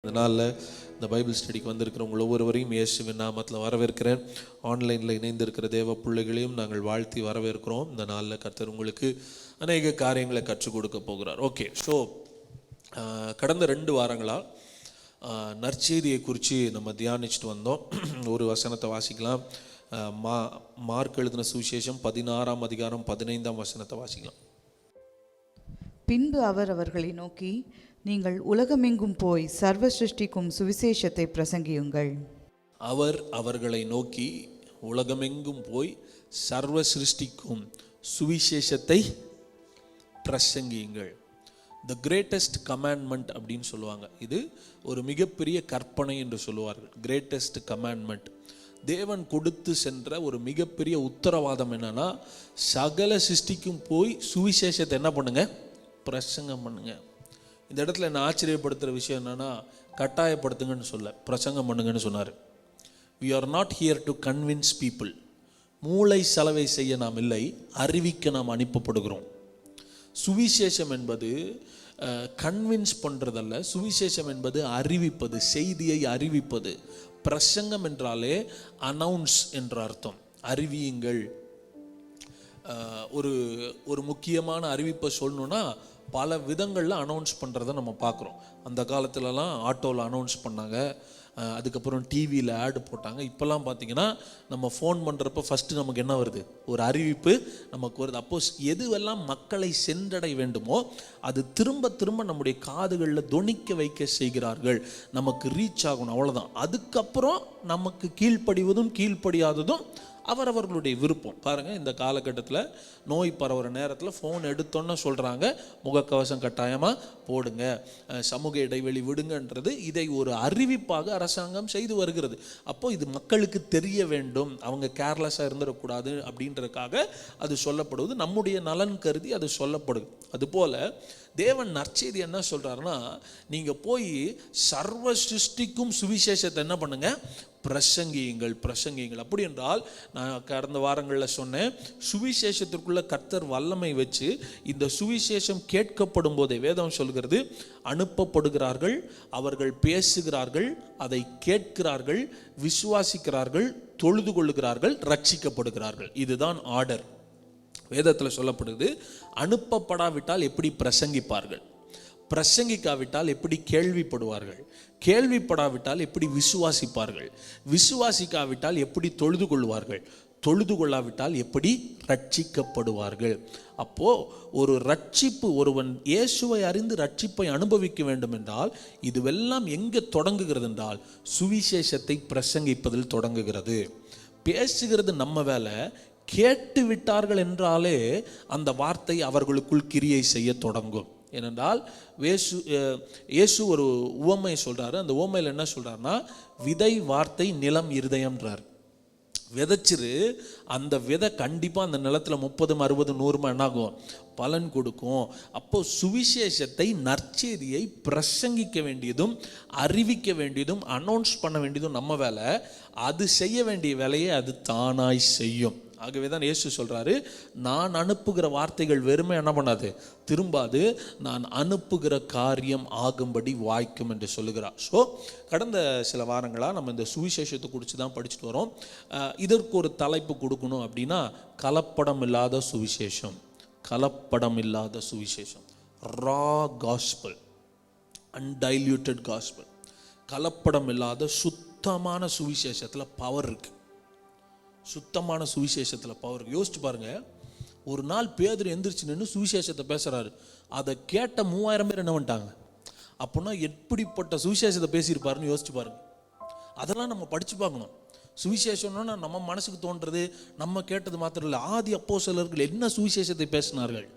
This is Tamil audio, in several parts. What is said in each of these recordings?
அதனால் இந்த பைபிள் ஸ்டடிக்கு வந்திருக்கிறவங்க ஒவ்வொருவரையும் இயேசுவின் நாமத்தில் வரவேற்கிறேன். ஆன்லைனில் இணைந்திருக்கிற தேவ பிள்ளைகளையும் நாங்கள் வாழ்த்தி வரவேற்கிறோம். இந்த நாளில் கர்த்தர் உங்களுக்கு அநேக காரியங்களை கற்றுக் கொடுக்க போகிறார். ஓகே, ஸோ கடந்த 2 வாரங்களாக நற்செய்தியை குறித்து நம்ம தியானிச்சுட்டு வந்தோம். ஒரு வசனத்தை வாசிக்கலாம். மார்க் எழுதின சுவிசேஷம் 16ஆம் அதிகாரம் 15ஆம் வசனத்தை வாசிக்கலாம். பின்பு அவர் அவர்களை நோக்கி, நீங்கள் உலகமெங்கும் போய் சர்வ சிருஷ்டிக்கும் சுவிசேஷத்தை பிரசங்கியுங்கள். அவர் அவர்களை நோக்கி உலகமெங்கும் போய் சர்வ சிருஷ்டிக்கும் சுவிசேஷத்தை பிரசங்கியுங்கள். த கிரேட்டஸ்ட் கமாண்ட்மெண்ட் அப்படின்னு சொல்லுவாங்க. இது ஒரு மிகப்பெரிய கற்பனை என்று சொல்லுவார்கள். கிரேட்டஸ்ட் கமாண்ட்மெண்ட், தேவன் கொடுத்து சென்ற ஒரு மிகப்பெரிய உத்தரவாதம் என்னன்னா, சகல சிருஷ்டிக்கும் போய் சுவிசேஷத்தை என்ன பண்ணுங்க, பிரசங்கம் பண்ணுங்க. இந்த இடத்துல என்ன ஆச்சரியப்படுத்துகிற விஷயம் என்னன்னா, கட்டாயப்படுத்துங்கன்னு சொல்ல, பிரசங்கம் பண்ணுங்கன்னு சொன்னார். we are not here to convince people. மூளை செலவை செய்ய நாம் இல்லை, அறிவிக்க நாம் அனுப்பப்படுகிறோம். சுவிசேஷம் என்பது கன்வின்ஸ் பண்ணுறதல்ல, சுவிசேஷம் என்பது அறிவிப்பது, செய்தியை அறிவிப்பது. பிரசங்கம் என்றாலே அனௌன்ஸ் என்ற அர்த்தம், அறிவியுங்கள். ஒரு முக்கியமான அறிவிப்பை சொல்லணுன்னா பல விதங்களில் அனௌன்ஸ் பண்ணுறதை நம்ம பார்க்குறோம். அந்த காலத்துலலாம் ஆட்டோவில் அனௌன்ஸ் பண்ணாங்க, அதுக்கப்புறம் டிவியில் ஆடு போட்டாங்க. இப்போல்லாம் பார்த்தீங்கன்னா நம்ம ஃபோன் பண்ணுறப்ப ஃபஸ்ட்டு நமக்கு என்ன வருது, ஒரு அறிவிப்பு நமக்கு வருது. அப்போது எதுவெல்லாம் மக்களை சென்றடை வேண்டுமோ அது திரும்ப திரும்ப நம்முடைய காதுகளில் தொனிக்க வைக்க செய்கிறார்கள், நமக்கு ரீச் ஆகணும், அவ்வளோதான். அதுக்கப்புறம் நமக்கு கீழ்ப்படிவதும் கீழ்ப்படியாததும் அவரவர்களுடைய விருப்பம். பாருங்கள், இந்த காலகட்டத்தில் நோய் பரவுற நேரத்தில் ஃபோன் எடுத்தோன்னு சொல்கிறாங்க, முகக்கவசம் கட்டாயமாக போடுங்க, சமூக இடைவெளி விடுங்கன்றது இதை ஒரு அறிவிப்பாக அரசாங்கம் செய்து வருகிறது. அப்போது இது மக்களுக்கு தெரிய வேண்டும், அவங்க கேர்லெஸ்ஸாக இருந்துடக்கூடாது அப்படின்றதுக்காக அது சொல்லப்படுவது, நம்முடைய நலன் கருதி அது சொல்லப்படுது. அதுபோல் தேவன் நற்செய்தி என்ன சொல்கிறாருன்னா, நீங்கள் போய் சர்வ சிருஷ்டிக்கும் சுவிசேஷத்தை என்ன பண்ணுங்க, பிரசங்கியுங்கள், பிரசங்கியுங்கள். அப்படி என்றால் நான் கடந்த வாரங்களில் சொன்னேன், சுவிசேஷத்திற்குள்ள கர்த்தர் வல்லமை வச்சு இந்த சுவிசேஷம் கேட்கப்படும் போதே வேதம் சொல்கிறது, அனுப்பப்படுகிறார்கள், அவர்கள் பேசுகிறார்கள், அதை கேட்கிறார்கள், விசுவாசிக்கிறார்கள், தொழுது கொள்ளுகிறார்கள், ரட்சிக்கப்படுகிறார்கள். இதுதான் ஆர்டர். வேதத்தில் சொல்லப்படுது, அனுப்பப்படாவிட்டால் எப்படி பிரசங்கிப்பார்கள், பிரசங்கிக்காவிட்டால் எப்படி கேள்விப்படுவார்கள், கேள்விப்படாவிட்டால் எப்படி விசுவாசிப்பார்கள், விசுவாசிக்காவிட்டால் எப்படி தொழுது கொள்வார்கள், தொழுது கொள்ளாவிட்டால் எப்படி ரட்சிக்கப்படுவார்கள். அப்போது ஒரு ரட்சிப்பு, ஒருவன் இயேசுவை அறிந்து ரட்சிப்பை அனுபவிக்க வேண்டும் என்றால் இதுவெல்லாம் எங்கே தொடங்குகிறது என்றால் சுவிசேஷத்தை பிரசங்கிப்பதில் தொடங்குகிறது. பேசுகிறது நம்ம வேலை, கேட்டு விட்டார்கள் என்றாலே அந்த வார்த்தை அவர்களுக்குள் கிரியை செய்ய தொடங்கும். ஏனென்றால் இயேசு ஒரு உவமை சொல்கிறாரு. அந்த உவமையில் என்ன சொல்கிறாருன்னா, விதை வார்த்தை நிலம் இருதயம்ன்றார். விதைச்சிரு, அந்த விதை கண்டிப்பாக அந்த நிலத்தில் 30, 60, 100 என்னாகும், பலன் கொடுக்கும். அப்போ சுவிசேஷத்தை, நற்செய்தியை பிரசங்கிக்க வேண்டியதும் அறிவிக்க வேண்டியதும் அனௌன்ஸ் பண்ண வேண்டியதும் நம்ம வேலை. அது செய்ய வேண்டிய வேலையை அது தானாய் செய்யும். ஆகவே தான் இயேசு சொல்கிறாரு, நான் அனுப்புகிற வார்த்தைகள் வெறுமை என்ன பண்ணாது, திரும்பாது, நான் அனுப்புகிற காரியம் ஆகும்படி வாய்க்கும் என்று சொல்லுகிறார். ஸோ கடந்த சில வாரங்களாக நம்ம இந்த சுவிசேஷத்தை குறித்து தான் படிச்சுட்டு வரோம். இதற்கு ஒரு தலைப்பு கொடுக்கணும் அப்படின்னா, கலப்படம் இல்லாத சுவிசேஷம். கலப்படம் இல்லாத சுவிசேஷம், ரா காஸ்பல், அன்டைல்யூட்டட் காஸ்பல். கலப்படம் இல்லாத சுத்தமான சுவிசேஷத்தில் பவர் இருக்குது. சுத்தமான சுவிசேஷத்தில் பவர். யோசிச்சு பாருங்க, ஒரு நாள் பேதுரு எந்திரிச்சு நின்று சுவிசேஷத்தை பேசுகிறாரு. அதை கேட்ட 3000 பேர் என்ன பண்ணிட்டாங்க. அப்படின்னா எப்படிப்பட்ட சுவிசேஷத்தை பேசியிருப்பாருன்னு யோசிச்சு பாருங்க. அதெல்லாம் நம்ம படித்து பார்க்கணும். சுவிசேஷம்னா நம்ம மனசுக்கு தோன்றது, நம்ம கேட்டது மாத்திரம் இல்லை. ஆதி அப்போஸ்தலர்கள் என்ன சுவிசேஷத்தை பேசினார்கள்.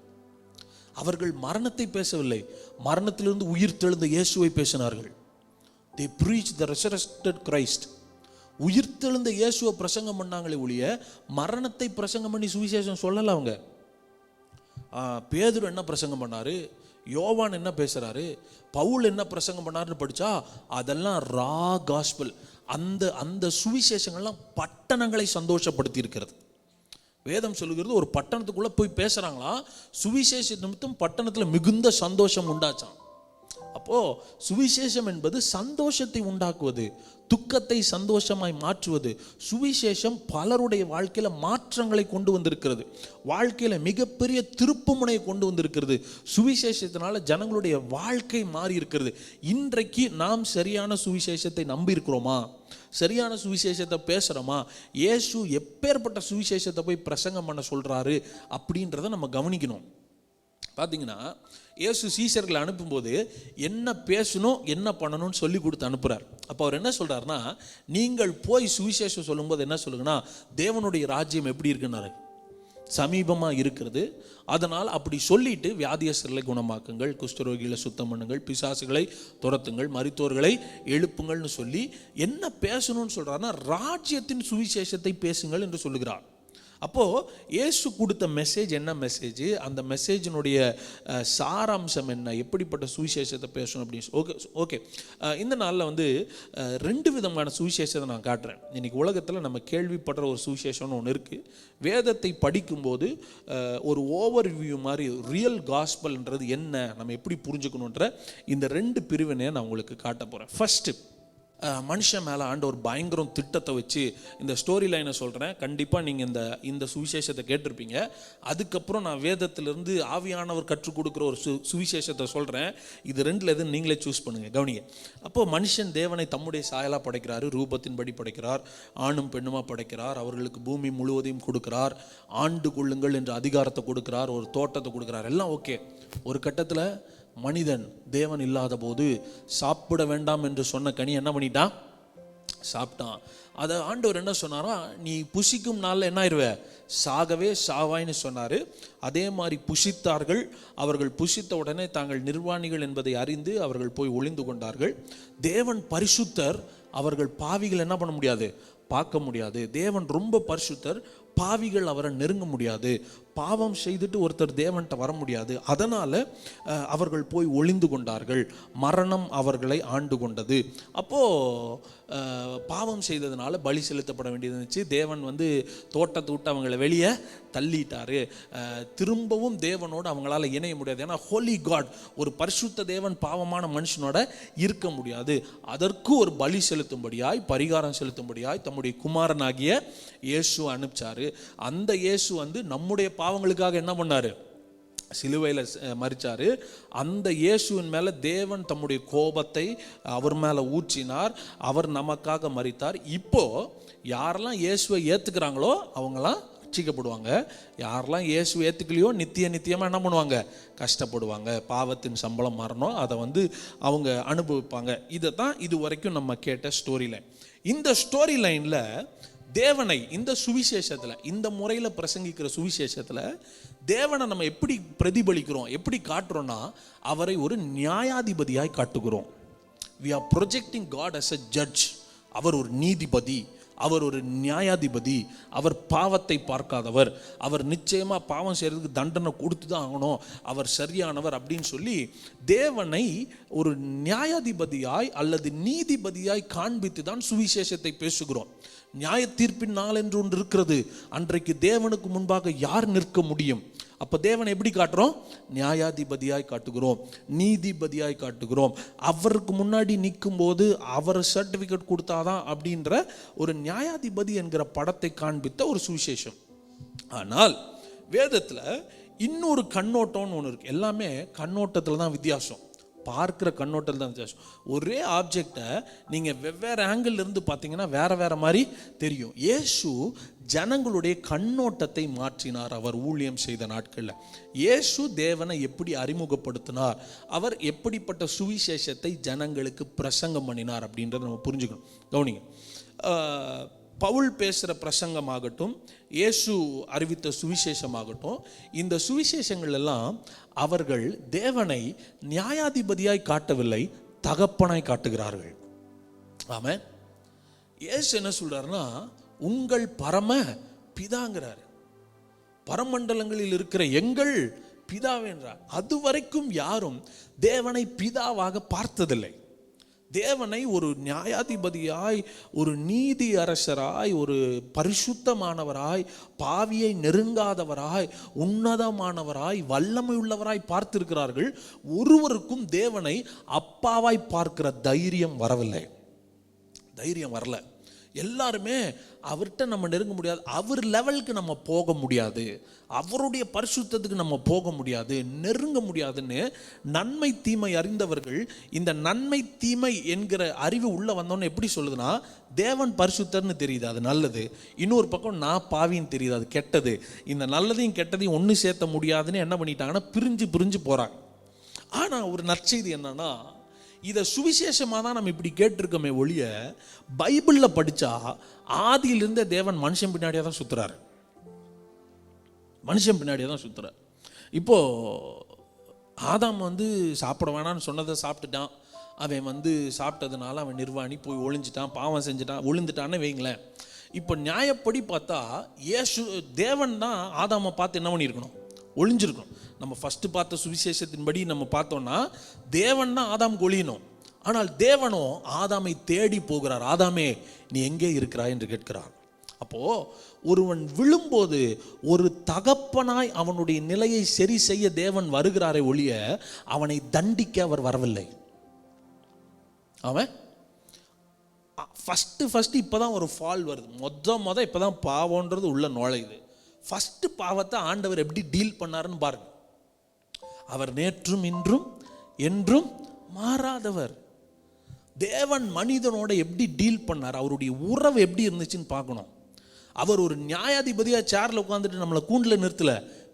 அவர்கள் மரணத்தை பேசவில்லை, மரணத்திலிருந்து உயிர் தெழுந்த இயேசுவை பேசினார்கள். they preached the resurrected Christ. உயிர்த்தெழுந்த இயேசுவை பிரசங்கம் பண்ணாங்களே ஒழிய மரணத்தை பிரசங்கம் பண்ணி சுவிசேஷம் சொல்லலை அவங்க. பேதுரு என்ன பிரசங்கம் பண்ணாரு, யோவான் என்ன பேசுறாரு, பவுல் என்ன பிரசங்கம் பண்ணாருன்னு படிச்சா அதெல்லாம் ரா காஸ்பல். அந்த சுவிசேஷங்கள்லாம் பட்டணங்களை சந்தோஷப்படுத்தி இருக்கிறது. வேதம் சொல்லுகிறது, ஒரு பட்டணத்துக்குள்ளே போய் பேசுகிறாங்களா, சுவிசேஷ நிமித்தம் பட்டணத்தில் மிகுந்த சந்தோஷம் உண்டாச்சான். அப்போ சுவிசேஷம் என்பது சந்தோஷத்தை உண்டாக்குவது, துக்கத்தை சந்தோஷமாய் மாற்றுவது. சுவிசேஷம் பலருடைய வாழ்க்கையில மாற்றங்களை கொண்டு வந்திருக்கிறது, வாழ்க்கையில மிகப்பெரிய திருப்புமுனையை கொண்டு வந்திருக்கிறது. சுவிசேஷத்தினால ஜனங்களுடைய வாழ்க்கை மாறி இருக்கிறது. இன்றைக்கு நாம் சரியான சுவிசேஷத்தை நம்பி இருக்கிறோமா? சரியான சுவிசேஷத்தை பேசுகிறோமா? இயேசு எப்பேற்பட்ட சுவிசேஷத்தை போய் பிரசங்கம் பண்ண சொல்கிறாரு அப்படின்றத நம்ம கவனிக்கணும். பார்த்தீங்கன்னா இயேசு சீஷர்களை அனுப்பும்போது என்ன பேசணும் என்ன பண்ணணும்னு சொல்லி கொடுத்து அனுப்புகிறார். அப்போ அவர் என்ன சொல்கிறாருன்னா, நீங்கள் போய் சுவிசேஷம் சொல்லும்போது என்ன சொல்லுங்கன்னா, தேவனுடைய ராஜ்யம் எப்படி இருக்குன்னாரு, சமீபமாக இருக்கிறது. அதனால் அப்படி சொல்லிட்டு வியாதியஸ்தர்களை குணமாக்குங்கள், குஷ்டரோகிகளை சுத்தம் பண்ணுங்கள், பிசாசுகளை துரத்துங்கள், மரித்தோர்களை எழுப்புங்கள்னு சொல்லி என்ன பேசணும்னு சொல்கிறாருன்னா, ராஜ்யத்தின் சுவிசேஷத்தை பேசுங்கள் என்று சொல்லுகிறார். அப்போது இயேசு கொடுத்த மெசேஜ் என்ன மெசேஜ், அந்த மெசேஜினுடைய சாராம்சம் என்ன, எப்படிப்பட்ட சுவிசேஷத்தை பேசணும் அப்படின்னு ஓகே. இந்த நாளில் வந்து 2 விதமான சுவிசேஷத்தை நான் காட்டுறேன். இன்றைக்கி உலகத்தில் நம்ம கேள்விப்படுற ஒரு சுவிசேஷம்னு ஒன்று இருக்குது. வேதத்தை படிக்கும்போது ஒரு ஓவர் வியூ மாதிரி ரியல் காஸ்பல்ன்றது என்ன, நம்ம எப்படி புரிஞ்சுக்கணுன்ற இந்த 2 பிரிவினையை நான் உங்களுக்கு காட்ட போகிறேன். ஃபஸ்ட்டு, மனுஷன் மேலே ஆண்டவர் பயங்கரம் திட்டத்தை வச்சு இந்த ஸ்டோரி லைனை சொல்கிறேன். கண்டிப்பாக நீங்கள் இந்த சுவிசேஷத்தை கேட்டிருப்பீங்க. அதுக்கப்புறம் நான் வேதத்திலிருந்து ஆவியானவர் கற்றுக் கொடுக்குற ஒரு சுவிசேஷத்தை சொல்கிறேன். இது 2ல் எதுன்னு நீங்களே சூஸ் பண்ணுங்கள். கவனிங்க. அப்போது மனுஷன் தேவனை தம்முடைய சாயலாக படைக்கிறாரு, ரூபத்தின்படி படைக்கிறார், ஆணும் பெண்ணுமாக படைக்கிறார், அவர்களுக்கு பூமி முழுவதையும் கொடுக்கிறார், ஆண்டு கொள்ளுங்கள் என்ற அதிகாரத்தை கொடுக்கிறார், ஒரு தோட்டத்தை கொடுக்கிறார், எல்லாம் ஓகே. ஒரு கட்டத்தில் மனிதன் தேவன் இல்லாத போது சாப்பிட வேண்டாம் என்று சொன்ன கனி என்ன பண்ணிட்டான், சாப்பிட்டான். அதை ஆண்டவர் என்ன சொன்னாரா, நீ புசிக்கும் நாளில் என்ன ஆயிடுவ, சாகவே சாவாய்னு சொன்னார். அதே மாதிரி புசித்தார்கள். அவர்கள் புசித்த உடனே தாங்கள் நிர்வாணிகள் என்பதை அறிந்து அவர்கள் போய் ஒளிந்து கொண்டார்கள். தேவன் பரிசுத்தர், அவர்கள் பாவிகள் என்ன பண்ண முடியாது, பார்க்க முடியாது. தேவன் ரொம்ப பரிசுத்தர், பாவிகள் அவரை நெருங்க முடியாது. பாவம் செய்துட்டு ஒருத்தர் தேவன்கிட்ட வர முடியாது. அதனால் அவர்கள் போய் ஒளிந்து கொண்டார்கள். மரணம் அவர்களை ஆண்டு கொண்டது. அப்போது பாவம் செய்ததுனால பலி செலுத்தப்பட வேண்டியது இருந்துச்சு. தேவன் வந்து தோட்டத்தை விட்டு அவங்களை வெளியே தள்ளிட்டாரு. திரும்பவும் தேவனோடு அவங்களால இணைய முடியாது. ஏன்னா ஹோலி காட், ஒரு பரிசுத்த தேவன் பாவமான மனுஷனோட இருக்க முடியாது. அதற்கு ஒரு பலி செலுத்தும்படியாய், பரிகாரம் செலுத்தும்படியாய் தம்முடைய குமாரனாகிய இயேசு அனுப்பிச்சாரு. அந்த இயேசு வந்து நம்முடைய பாவங்களுக்காக என்ன பண்ணாரு, சிலுவையில் மரிச்சாரு. அந்த இயேசுவின் மேலே தேவன் தம்முடைய கோபத்தை அவர் மேலே ஊற்றினார். அவர் நமக்காக மரித்தார். இப்போ யாரெல்லாம் இயேசுவை ஏற்றுக்கிறாங்களோ அவங்களாம் ரட்சிக்கப்படுவாங்க. யாரெல்லாம் இயேசுவை ஏற்றுக்கலையோ நித்தியமாக என்ன பண்ணுவாங்க, கஷ்டப்படுவாங்க. பாவத்தின் சம்பளம் மரணம், அதை வந்து அவங்க அனுபவிப்பாங்க. இதை தான் இது வரைக்கும் நம்ம கேட்ட ஸ்டோரி லைன். இந்த ஸ்டோரி லைனில் தேவனை இந்த சுவிசேஷத்தில், இந்த முறையில் பிரசங்கிக்கிற சுவிசேஷத்தில் தேவனை நம்ம எப்படி பிரதிபலிக்கிறோம், எப்படி காட்டுறோன்னா, அவரை ஒரு நியாயாதிபதியாய் காட்டுகிறோம். we are projecting God as a judge. அவர் ஒரு நீதிபதி, அவர் ஒரு நியாயாதிபதி, அவர் பாவத்தை பார்க்காதவர், அவர் நிச்சயமாக பாவம் செய்கிறதுக்கு தண்டனை கொடுத்து தான் ஆகணும், அவர் சரியானவர் அப்படின்னு சொல்லி தேவனை ஒரு நியாயாதிபதியாய் அல்லது நீதிபதியாய் காண்பித்து தான் சுவிசேஷத்தை பேசுகிறோம். நியாய தீர்ப்பின் நாள் என்று ஒன்று இருக்கிறது. அன்றைக்கு தேவனுக்கு முன்பாக யார் நிற்க முடியும்? அப்போ தேவனை எப்படி காட்டுறோம், நியாயாதிபதியாய் காட்டுகிறோம், நீதிபதியாய் காட்டுகிறோம். அவருக்கு முன்னாடி நிற்கும் போது அவர் சர்டிஃபிகேட் கொடுத்தாதான் அப்படின்ற ஒரு நியாயாதிபதி என்கிற படத்தை காண்பித்த ஒரு சுவிசேஷம். ஆனால் வேதத்தில் இன்னொரு கண்ணோட்டம்னு ஒன்று இருக்குது. எல்லாமே கண்ணோட்டத்தில் தான் வித்தியாசம், பார்க்குற கண்ணோட்டத்தில் தான் வித்தியாசம். ஒரே ஆப்ஜெக்டை நீங்கள் வெவ்வேறு ஆங்கிள் இருந்து பார்த்தீங்கன்னா வேறு மாதிரி தெரியும். இயேசு ஜனங்களுடைய கண்ணோட்டத்தை மாற்றினார் அவர் ஊழியம் செய்த நாட்களில். இயேசு தேவனை எப்படி அறிமுகப்படுத்தினார், அவர் எப்படிப்பட்ட சுவிசேஷத்தை ஜனங்களுக்கு பிரசங்கம் பண்ணினார் அப்படின்றத நம்ம புரிஞ்சுக்கணும். கவனிங்க. பவுல் பேசுகிற பிரசங்கமாகட்டும், இயேசு அறிவித்த சுவிசேஷமாகட்டும், இந்த சுவிசேஷங்கள் எல்லாம் அவர்கள் தேவனை நியாயாதிபதியாய் காட்டவில்லை, தகப்பனாய் காட்டுகிறார்கள். ஆமென். இயேசு என்ன சொல்றாருன்னா, உங்கள் பரம பிதாங்கிறார். பரமண்டலங்களில் இருக்கிற எங்கள் பிதாவென்றார். அது வரைக்கும் யாரும் தேவனை பிதாவாக பார்த்ததில்லை. தேவனை ஒரு நியாயாதிபதியாய், ஒரு நீதி அரசராய், ஒரு பரிசுத்தமானவராய், பாவியை நெருங்காதவராய், உன்னதமானவராய், வல்லமை உள்ளவராய் பார்த்திருக்கிறார்கள். ஒருவருக்கும் தேவனை அப்பாவாய் பார்க்கிற தைரியம் வரவில்லை, தைரியம் வரல. எல்லாருமே அவர்கிட்ட நம்ம நெருங்க முடியாது, அவர் லெவலுக்கு நம்ம போக முடியாது, அவருடைய பரிசுத்தத்துக்கு நம்ம போக முடியாது, நெருங்க முடியாதுன்னு நன்மை தீமை அறிந்தவர்கள் இந்த நன்மை தீமை என்கிற அறிவு உள்ள வந்தோன்னு எப்படி சொல்லுதுன்னா, தேவன் பரிசுத்தர்னு தெரியுது, அது நல்லது. இன்னொரு பக்கம் நான் பாவின்னு தெரியுது, அது கெட்டது. இந்த நல்லதையும் கெட்டதையும் ஒன்று சேர்த்த முடியாதுன்னு என்ன பண்ணிட்டாங்கன்னா பிரிஞ்சு போகிறாங்க. ஆனால் ஒரு நற்செய்தி என்னன்னா, இதை சுவிசேஷமாக தான் நம்ம இப்படி கேட்டிருக்கோமே ஒழிய, பைபிளில் படித்தா ஆதியிலிருந்தே தேவன் மனுஷன் பின்னாடியே தான் சுற்றுறாரு, மனுஷன் பின்னாடியே தான் சுற்றுறார். இப்போது ஆதாம் சாப்பிட வேணான்னு சொன்னதை சாப்பிட்டுட்டான். அவன் சாப்பிட்டதுனால அவன் நிர்வாணி போய் ஒளிஞ்சிட்டான், பாவம் செஞ்சுட்டான், விழுந்துட்டான்னு வைங்களேன். இப்போ நியாயப்படி பார்த்தா தேவன் தான் ஆதாமை பார்த்து என்ன பண்ணியிருக்கணும், ஒளிஞ்சிருக்கணும். நம்ம ஃபஸ்ட்டு பார்த்த சுவிசேஷத்தின்படி நம்ம பார்த்தோம்னா தேவன் தான் ஆதாமுக்கு ஒளியணும். ஆனால் தேவனோ ஆதாமை தேடி போகிறார். ஆதாமே நீ எங்கே இருக்கிறாய் என்று கேட்கிறார். அப்போது ஒருவன் விழும்போது ஒரு தகப்பனாய் அவனுடைய நிலையை சரி செய்ய தேவன் வருகிறாரே ஒழிய அவனை தண்டிக்க அவர் வரவில்லை. அவன் ஃபஸ்ட்டு இப்போ தான் ஒரு ஃபால் வருது, மொத இப்போ தான் பாவம்ன்றது உள்ள நுழையுது. ஃபஸ்ட்டு பாவத்தை ஆண்டவர் எப்படி டீல் பண்ணாருன்னு பாருங்க. அவர் நேற்றும் இன்றும் என்றும் மாறாதவர். தேவன் மனிதனோட எப்படி டீல் பண்ணார், அவருடைய உறவு எப்படி இருந்துச்சுன்னு பார்க்கணும். அவர் ஒரு நியாயாதிபதியாக சேர்ல உட்காந்துட்டு நம்மளை கூண்டில் நிறுத்தல,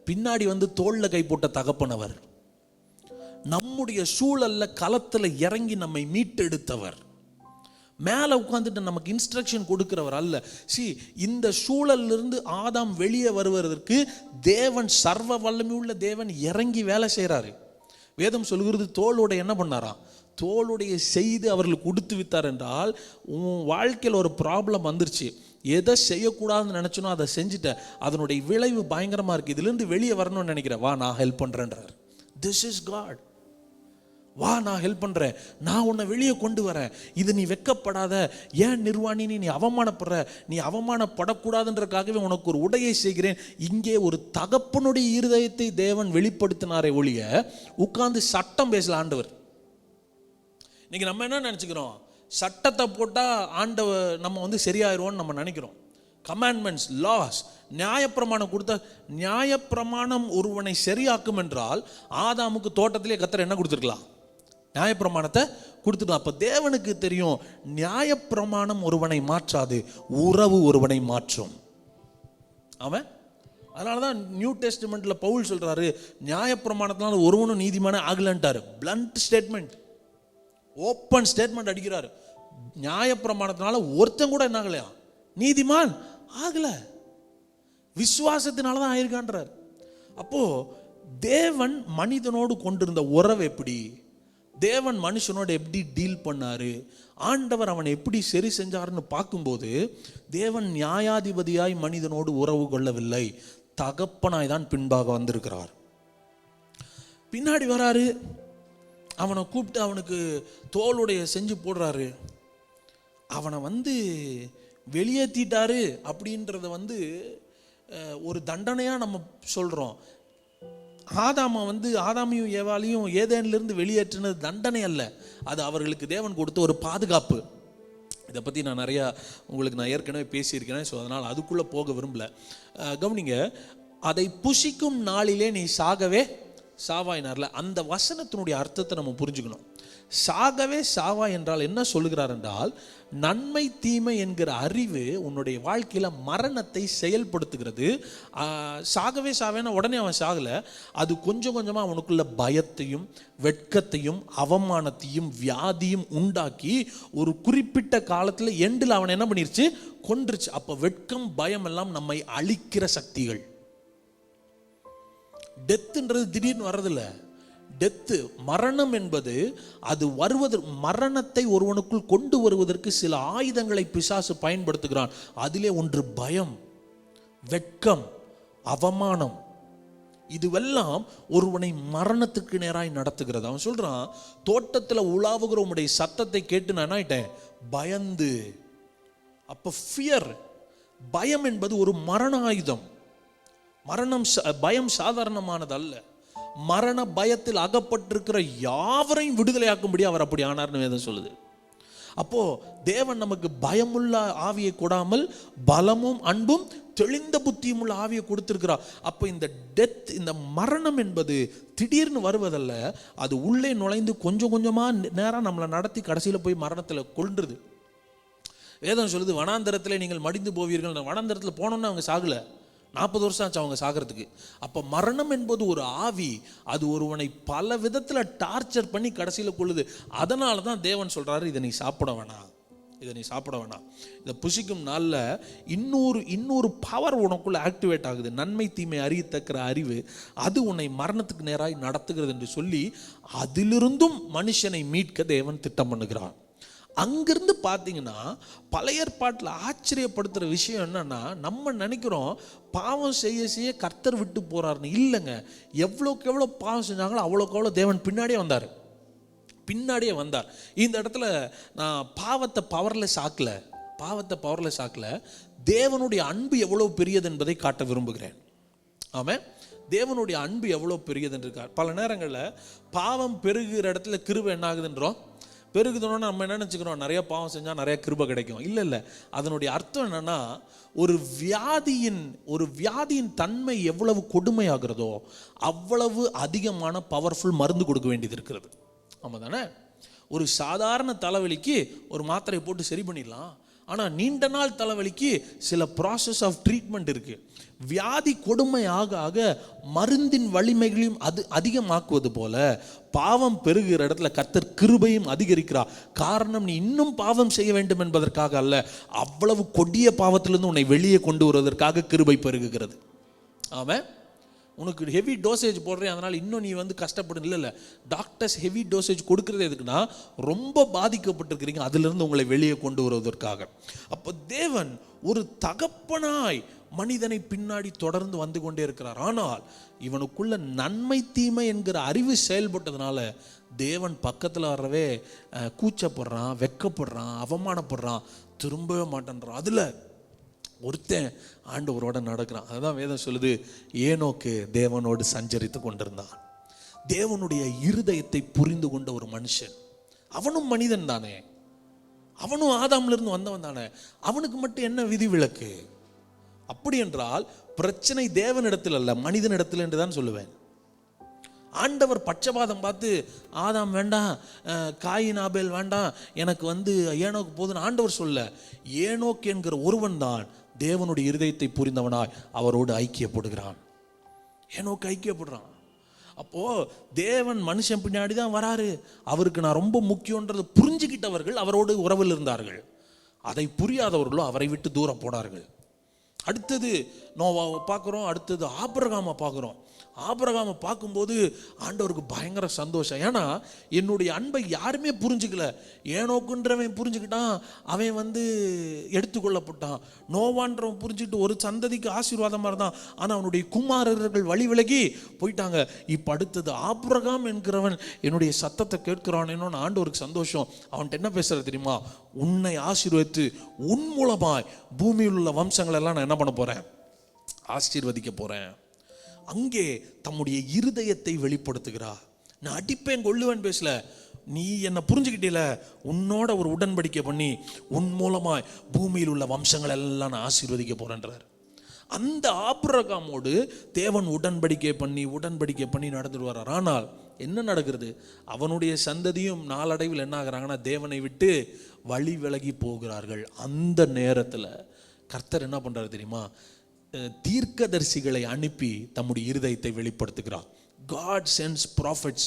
பின்னாடி தோளில் கை போட்ட தகப்பனவர், நம்முடைய சூழல்ல களத்தில் இறங்கி நம்மை மீட்டெடுத்தவர், மேலே உட்காந்துட்டு நமக்கு இன்ஸ்ட்ரக்ஷன் கொடுக்கிறவர் அல்ல. இந்த சூழலிருந்து ஆதாம் வெளியே வருவதற்கு தேவன், சர்வ வல்லமை உள்ள தேவன் இறங்கி வேலை செய்கிறாரு. வேதம் சொல்கிறது தோளோட என்ன பண்ணாராம், தோளுடைய செய்து அவர்களுக்கு கொடுத்து வித்தார். என்றால் உன் வாழ்க்கையில் ஒரு ப்ராப்ளம் வந்துருச்சு, எதை செய்யக்கூடாதுன்னு நினச்சனோ அதை செஞ்சுட்டேன், அதனுடைய விளைவு பயங்கரமாக இருக்குது, இதுலேருந்து வெளியே வரணும்னு நினைக்கிறேன், வா நான் ஹெல்ப் பண்ணுறேன்றார். This is God. வா நான் ஹெல்ப் பண்ணுறேன், நான் உன்னை வெளியே கொண்டு வரேன், இது நீ வெட்கப்படாத, ஏன் நிர்வாணினி நீ அவமானப்படுற, நீ அவமானப்படக்கூடாதுன்றக்காகவே உனக்கு ஒரு உடையை செய்கிறேன். இங்கே ஒரு தகப்பனுடைய இருதயத்தை தேவன் வெளிப்படுத்தினாரே ஒழிய உட்கார்ந்து சட்டம் பேசல ஆண்டவர். இன்னைக்கு நம்ம என்ன நினச்சிக்கிறோம், சட்டத்தை போட்டால் ஆண்டவர் நம்ம சரியாயிருவோன்னு நம்ம நினைக்கிறோம். கமாண்ட்மெண்ட்ஸ், லாஸ், நியாயப்பிரமாணம் கொடுத்த, நியாயப்பிரமாணம் ஒருவனை சரியாக்கும் என்றால் ஆதாமுக்கு தோட்டத்திலே கர்த்தர் என்ன கொடுத்துருக்கலாம், நியாயப்பிரமாணத்தை கொடுத்துட்டோம். அப்போ தேவனுக்கு தெரியும் நியாயப்பிரமாணம் ஒருவனை மாற்றாது, உறவு ஒருவனை மாற்றும். அவன் அதனால தான் நியூ டெஸ்டிமெண்ட்ல பவுல் சொல்றாரு, நியாயப்பிரமாணத்தினால ஒருவனும் நீதிமான ஆகலன்ட்டாரு. பிளண்ட் ஸ்டேட்மெண்ட், ஓப்பன் ஸ்டேட்மெண்ட் அடிக்கிறாரு. நியாயப்பிரமாணத்தினால ஒருத்தன் கூட என்ன ஆகலையா, நீதிமான் ஆகல, விசுவாசத்தினால தான் ஆயிருக்கான்றார். அப்போ தேவன் மனிதனோடு கொண்டிருந்த உறவு எப்படி, தேவன் மனுஷனோடு எப்படி டீல் பண்ணாரு, ஆண்டவர் அவனை எப்படி சரி செஞ்சாருன்னு பார்க்கும்போது தேவன் நியாயாதிபதியாய் மனிதனோடு உறவு கொள்ளவில்லை, தகப்பனாய் தான் பின்பாக வந்திருக்கிறார். பின்னாடி வராரு, அவனை கூப்பிட்டு அவனுக்கு தோளுடைய செஞ்சு போடுறாரு, அவனை வெளியேற்றிட்டாரு. அப்படின்றத ஒரு தண்டனையாக நம்ம சொல்கிறோம். ஆதாமையும் ஏவாளையும் ஏதேனிலிருந்து வெளியேற்றினது தண்டனை அல்ல, அது அவர்களுக்கு தேவன் கொடுத்த ஒரு பாதுகாப்பு. இதை பற்றி நான் உங்களுக்கு ஏற்கனவே பேசியிருக்கிறேன், ஸோ அதனால் அதுக்குள்ளே போக விரும்பல. கவனிங்க, அதை புசிக்கும் நாளிலே நீ சாகவே சாவாயினார்ல, அந்த வசனத்தினுடைய அர்த்தத்தை நம்ம புரிஞ்சுக்கணும். சாகவே சாவா என்றால் என்ன சொல்லுகிறார் என்றால், நன்மை தீமை என்கிற அறிவு உன்னுடைய வாழ்க்கையில் மரணத்தை செயல்படுத்துகிறது. சாகவே சாவேன்னா உடனே அவன் சாகலை, அது கொஞ்சம் கொஞ்சமாக அவனுக்குள்ள பயத்தையும் வெட்கத்தையும் அவமானத்தையும் வியாதியும் உண்டாக்கி ஒரு குறிப்பிட்ட காலத்தில் எண்டில் அவன் என்ன பண்ணிருச்சு, கொன்றுச்சு. அப்போ வெட்கம் பயம் எல்லாம் நம்மை அழிக்கிற சக்திகள். டெத்துன்றது திடீர்னு வர்றதில்ல. டெத்து, மரணம் என்பது அது மரணத்தை ஒருவனுக்குள் கொண்டு வருவதற்கு சில ஆயுதங்களை பிசாசு பயன்படுத்துகிறான். அதிலே ஒன்று பயம், வெட்கம், அவமானம். இதுவெல்லாம் ஒருவனை மரணத்துக்கு நேராய் நடத்துகிறது. அவன் சொல்றான், தோட்டத்துல உலாவுகிற உம்முடைய சத்தத்தை கேட்டு நான் என்ன ஆயிட்டேன், பயந்து. அப்ப ஃபியர், பயம் என்பது ஒரு மரண ஆயுதம். பயம் சாதாரணமானது அல்ல. மரண பயத்தில் அகப்பட்டிருக்கிற யாவரையும் விடுதலையாக்கும்படி அவர் அப்படி ஆனார்னு வேதம் சொல்லுது. அப்போ தேவன் நமக்கு பயமுள்ள ஆவியை கொடாமல் பலமும் அன்பும் தெளிந்த புத்தியும் உள்ள ஆவியை கொடுத்திருக்கிறார். அப்போ இந்த டெத், இந்த மரணம் என்பது திடீர்னு வருவதல்ல. அது உள்ளே நுழைந்து கொஞ்சம் கொஞ்சமா நேரம் நம்மளை நடத்தி கடைசியில் போய் மரணத்தில் கொன்றுது. வேதம் சொல்லுது, வனாந்தரத்தில் நீங்கள் மடிந்து போவீர்கள். வனாந்தரத்தில் போனோன்னு அவங்க சாகலை, 40 வருஷம் ஆச்சு அவங்க சாகிறதுக்கு. அப்போ மரணம் என்பது ஒரு ஆவி, அது ஒருவனை பல விதத்தில் டார்ச்சர் பண்ணி கடைசியில் கொள்ளுது. அதனால தான் தேவன் சொல்றாரு, இதை நீ சாப்பிட வேணாம், இதை நீ சாப்பிட வேணாம். இதை புசிக்கும் நாளில் இன்னொரு பவர் உனக்குள்ள ஆக்டிவேட் ஆகுது, நன்மை தீமை அறியத்தக்கிற அறிவு. அது உன்னை மரணத்துக்கு நேராய் நடத்துகிறது என்று சொல்லி அதிலிருந்தும் மனுஷனை மீட்க தேவன் திட்டம் பண்ணுகிறார். அங்கிருந்து பார்த்தீங்கன்னா பழைய ஏற்பாட்டில் ஆச்சரியப்படுத்துகிற விஷயம் என்னன்னா, நம்ம நினைக்கிறோம் பாவம் செய்ய செய்ய கர்த்தர் விட்டு போறாருன்னு. இல்லைங்க, எவ்வளோக்கு எவ்வளோ பாவம் செஞ்சாங்களோ அவ்வளோக்கு எவ்வளோ தேவன் பின்னாடியே வந்தார். இந்த இடத்துல நான் பாவத்தை பவர்லெஸ் ஆக்கல, தேவனுடைய அன்பு எவ்வளோ பெரியது என்பதை காட்ட விரும்புகிறேன். ஆமாம், தேவனுடைய அன்பு எவ்வளோ பெரியது என்று. பல நேரங்களில் பாவம் பெருகிற இடத்துல கிருபை என்ன ஆகுதுன்றோம், பெருகுதுன்னு நம்ம என்ன நினச்சிக்கிறோம், நிறைய பாவம் செஞ்சால் நிறைய கிருபை கிடைக்கும். இல்லை, அதனுடைய அர்த்தம் என்னன்னா, ஒரு வியாதியின் தன்மை எவ்வளவு கொடுமையாகிறதோ அவ்வளவு அதிகமான பவர்ஃபுல் மருந்து கொடுக்க வேண்டியது இருக்கிறது. ஆமாம் தானே? ஒரு சாதாரண தலைவலிக்கு ஒரு மாத்திரை போட்டு சரி பண்ணிடலாம். ஆனால் நீண்ட நாள் தலைவலிக்கு சில ப்ராசஸ் ஆஃப் ட்ரீட்மெண்ட் இருக்குது. வியாதி கொடுமை ஆக ஆக மருந்தின் வலிமைகளையும் அது அதிகமாக்குவது போல பாவம் பெருகிற இடத்துல கர்த்தர் கிருபையும் அதிகரிக்கிறார். காரணம், நீ இன்னும் பாவம் செய்ய வேண்டும் என்பதற்காக அல்ல, அவ்வளவு கொடிய பாவத்திலிருந்து உன்னை வெளியே கொண்டு வருவதற்காக கிருபை பெருகுகிறது. ஆமாம், உனக்கு ஹெவி டோசேஜ் போடுறேன் அதனால் இன்னும் நீ கஷ்டப்படு. இல்லை, டாக்டர்ஸ் ஹெவி டோசேஜ் கொடுக்கறது எதுக்குன்னா, ரொம்ப பாதிக்கப்பட்டிருக்கிறீங்க, அதிலிருந்து உங்களை வெளியே கொண்டு வருவதற்காக. அப்போ தேவன் ஒரு தகப்பனாய் மனிதனை பின்னாடி தொடர்ந்து வந்து கொண்டே இருக்கிறார். ஆனால் இவனுக்குள்ள நன்மை தீமை என்கிற அறிவு செயல்பட்டதுனால தேவன் பக்கத்தில் வர்றவே கூச்சப்படுறான், வெக்கப்படுறான், அவமானப்படுறான், திரும்பவே மாட்டேன்றான். அதில் ஒருத்தன் ஆண்டவரோட நடக்கிறான். அதுதான் வேதம் சொல்லுது, ஏனோக்கு தேவனோடு சஞ்சரித்து கொண்டிருந்தான். தேவனுடைய இருதயத்தை புரிந்து கொண்ட ஒரு மனுஷன். அவனும் மனிதன் தானே, அவனும் ஆதாமிலிருந்து வந்தவன் தானே. அவனுக்கு மட்டும் என்ன விதிவிலக்கு? அப்படி என்றால் பிரச்சனை தேவனிடத்தில் அல்ல, மனிதனிடத்தில் என்று தான் சொல்லுவேன். ஆண்டவர் பட்சபாதம் பார்த்து ஆதாம் வேண்டாம், காயின் ஆபேல் வேண்டாம், எனக்கு ஏனோக்கு போதுன்னு ஆண்டவர் சொல்ல. ஏனோக்கு என்கிற ஒருவன் தான் தேவனுடைய இருதயத்தை புரிந்தவனாய் அவரோடு ஐக்கியப்படுகிறான். ஏனோக்கு ஐக்கியப்படுறான். அப்போ தேவன் மனுஷன் பின்னாடி தான் வராரு, அவருக்கு நான் ரொம்ப முக்கியன்றது புரிஞ்சுக்கிட்டவர்கள் அவரோடு உறவில் இருந்தார்கள். அதை புரியாதவர்களோ அவரை விட்டு தூரம் போனார்கள். அடுத்தது நோவாவை பார்க்குறோம், அடுத்தது ஆபிரகாமை பார்க்குறோம். ஆபிரகாமை பார்க்கும்போது ஆண்டவருக்கு பயங்கர சந்தோஷம். ஏன்னா என்னுடைய அன்பை யாருமே புரிஞ்சுக்கல. ஏனோக்குன்றவன் புரிஞ்சுக்கிட்டான், அவன் எடுத்துக்கொள்ளப்பட்டான். நோவான்றவன் புரிஞ்சுக்கிட்டு ஒரு சந்ததிக்கு ஆசீர்வாதமாக இருந்தான், ஆனால் அவனுடைய குமாரர்கள் வழி விலகி போயிட்டாங்க. இப்போ அடுத்தது ஆபிரகாம் என்கிறவன் என்னுடைய சத்தத்தை கேட்கிறான். என்னன்னு ஆண்டவருக்கு சந்தோஷம். அவன்கிட்ட என்ன பேசுறது தெரியுமா? உன்னை ஆசீர்வதித்து உன் மூலமாய் பூமியில் உள்ள வம்சங்கள் எல்லாம் நான் என்ன பண்ண போறேன்? ஆசீர்வதிக்க போறேன். அங்கே தம்முடைய இருதயத்தை வெளிப்படுத்துகிறார். நான் அடிப்பேன் கொள்ளுவேன் பேசல, நீ என்னை புரிஞ்சுக்கிட்டீல, உன்னோட ஒரு உடன்படிக்கை பண்ணி உன் மூலமாய் பூமியில் உள்ள வம்சங்கள் எல்லாம் நான் ஆசீர்வதிக்க போறேன்றார். அந்த ஆபிரகாமோடு தேவன் உடன்படிக்கை பண்ணி நடந்துட்டு வர்றார். ஆனால் என்ன நடக்கிறது? அவனுடைய சந்ததியும் நாளடைவில் என்ன ஆகிறாங்கன்னா தேவனை விட்டு வழி விலகி போகிறார்கள். அந்த நேரத்தில் கர்த்தர் என்ன பண்றாரு தெரியுமா? தீர்க்கதரிசிகளை அனுப்பி தம்முடைய இருதயத்தை வெளிப்படுத்துகிறார். God sends prophets.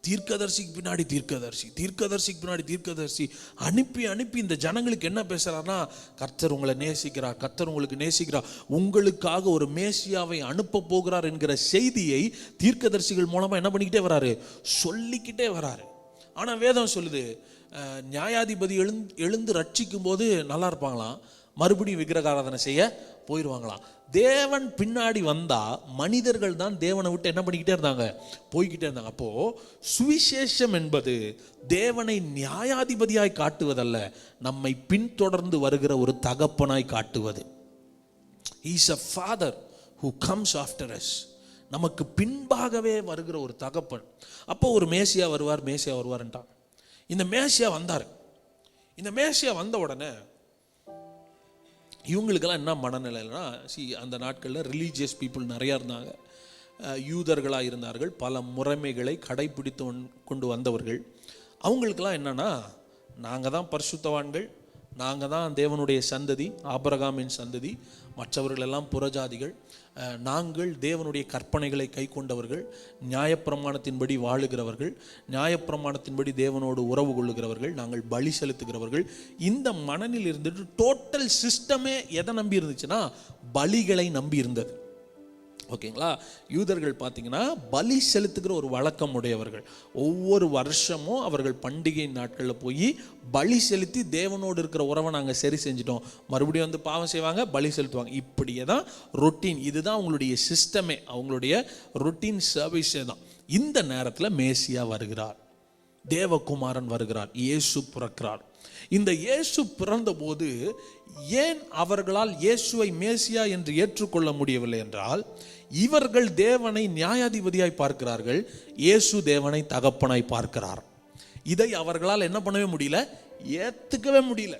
தீர்க்கதரிசிக்கு பின்னாடி தீர்க்கதரிசி அனுப்பி இந்த ஜனங்களுக்கு என்ன பேசுறாருன்னா, கர்த்தர் உங்களை நேசிக்கிறார், கர்த்தர் உங்களுக்கு நேசிக்கிறார், உங்களுக்காக ஒரு மேசியாவை அனுப்ப போகிறார் என்கிற செய்தியை தீர்க்கதரிசிகள் மூலமா என்ன பண்ணிக்கிட்டே வராரு? சொல்லிக்கிட்டே வராரு. ஆனா வேதம் சொல்லுது, நியாயாதிபதி எழுந்து ரட்சிக்கும் போது நல்லா இருப்பாங்களாம், மறுபடியும் விக்கிரக ஆராதனை செய்ய போயிடுவாங்களாம். தேவன் பின்னாடி வந்தா மனிதர்கள் தான் தேவனை விட்டு என்ன பண்ணிக்கிட்டே இருந்தாங்க, போய்கிட்டே இருந்தாங்க. அப்போ சுவிசேஷம் என்பது தேவனை நியாயாதிபதியாய் காட்டுவதல்ல, நம்மை பின்தொடர்ந்து வருகிற ஒரு தகப்பனாய் காட்டுவது. He is a father who comes after us. நமக்கு பின்பாகவே வருகிற ஒரு தகப்பன். அப்போ ஒரு மேசியா வருவார்ன்றான். இந்த மேசியா வந்தார். இந்த மேசியா வந்த உடனே இவங்களுக்கெல்லாம் என்ன மனநிலைனா, அந்த நாட்களில் ரிலீஜியஸ் பீப்புள் நிறையா இருந்தாங்க, யூதர்களாக இருந்தார்கள், பல முறைமைகளை கடைபிடித்து கொண்டு வந்தவர்கள். அவங்களுக்கெல்லாம் என்னன்னா, நாங்கள் தான் பரிசுத்தவான்கள், நாங்கள் தான் தேவனுடைய சந்ததி, ஆபிரகாமின் சந்ததி, மற்றவர்கள் எல்லாம் புறஜாதிகள், நாங்கள் தேவனுடைய கற்பனைகளை கை கொண்டவர்கள், நியாயப்பிரமாணத்தின்படி வாழுகிறவர்கள், நியாயப்பிரமாணத்தின்படி தேவனோடு உறவு கொள்ளுகிறவர்கள், நாங்கள் பலி செலுத்துகிறவர்கள். இந்த மனநிலை இருந்துட்டு டோட்டல் சிஸ்டமே எதை நம்பி இருந்துச்சுன்னா பலிகளை நம்பி இருந்தது. ஓகேங்களா? யூதர்கள் பார்த்தீங்கன்னா பலி செலுத்துகிற ஒரு வழக்கம் உடையவர்கள். ஒவ்வொரு வருஷமும் அவர்கள் பண்டிகை நாட்களில் போய் பலி செலுத்தி தேவனோடு இருக்கிற உறவை நாங்கள் சரி செஞ்சிட்டோம், மறுபடியும் வந்து பாவம் செய்வாங்க, பலி செலுத்துவாங்க. இப்படியே தான் ரொட்டீன். இதுதான் அவங்களுடைய சிஸ்டமே, அவங்களுடைய ரொட்டீன் சர்வீஸே தான். இந்த நேரத்தில் மேசியா வருகிறார், தேவகுமாரன் வருகிறார், இயேசு பிறக்கிறார். இந்த இயேசு பிறந்த போது ஏன் அவர்களால் இயேசுவை மேசியா என்று ஏற்றுக்கொள்ள முடியவில்லை என்றால், இவர்கள் தேவனை நியாயாதிபதியாய் பார்க்கிறார்கள், இயேசு தேவனை தகப்பனாய் பார்க்கிறார். இதை அவர்களால் என்ன பண்ணவே முடியல, ஏத்துக்கவே முடியல.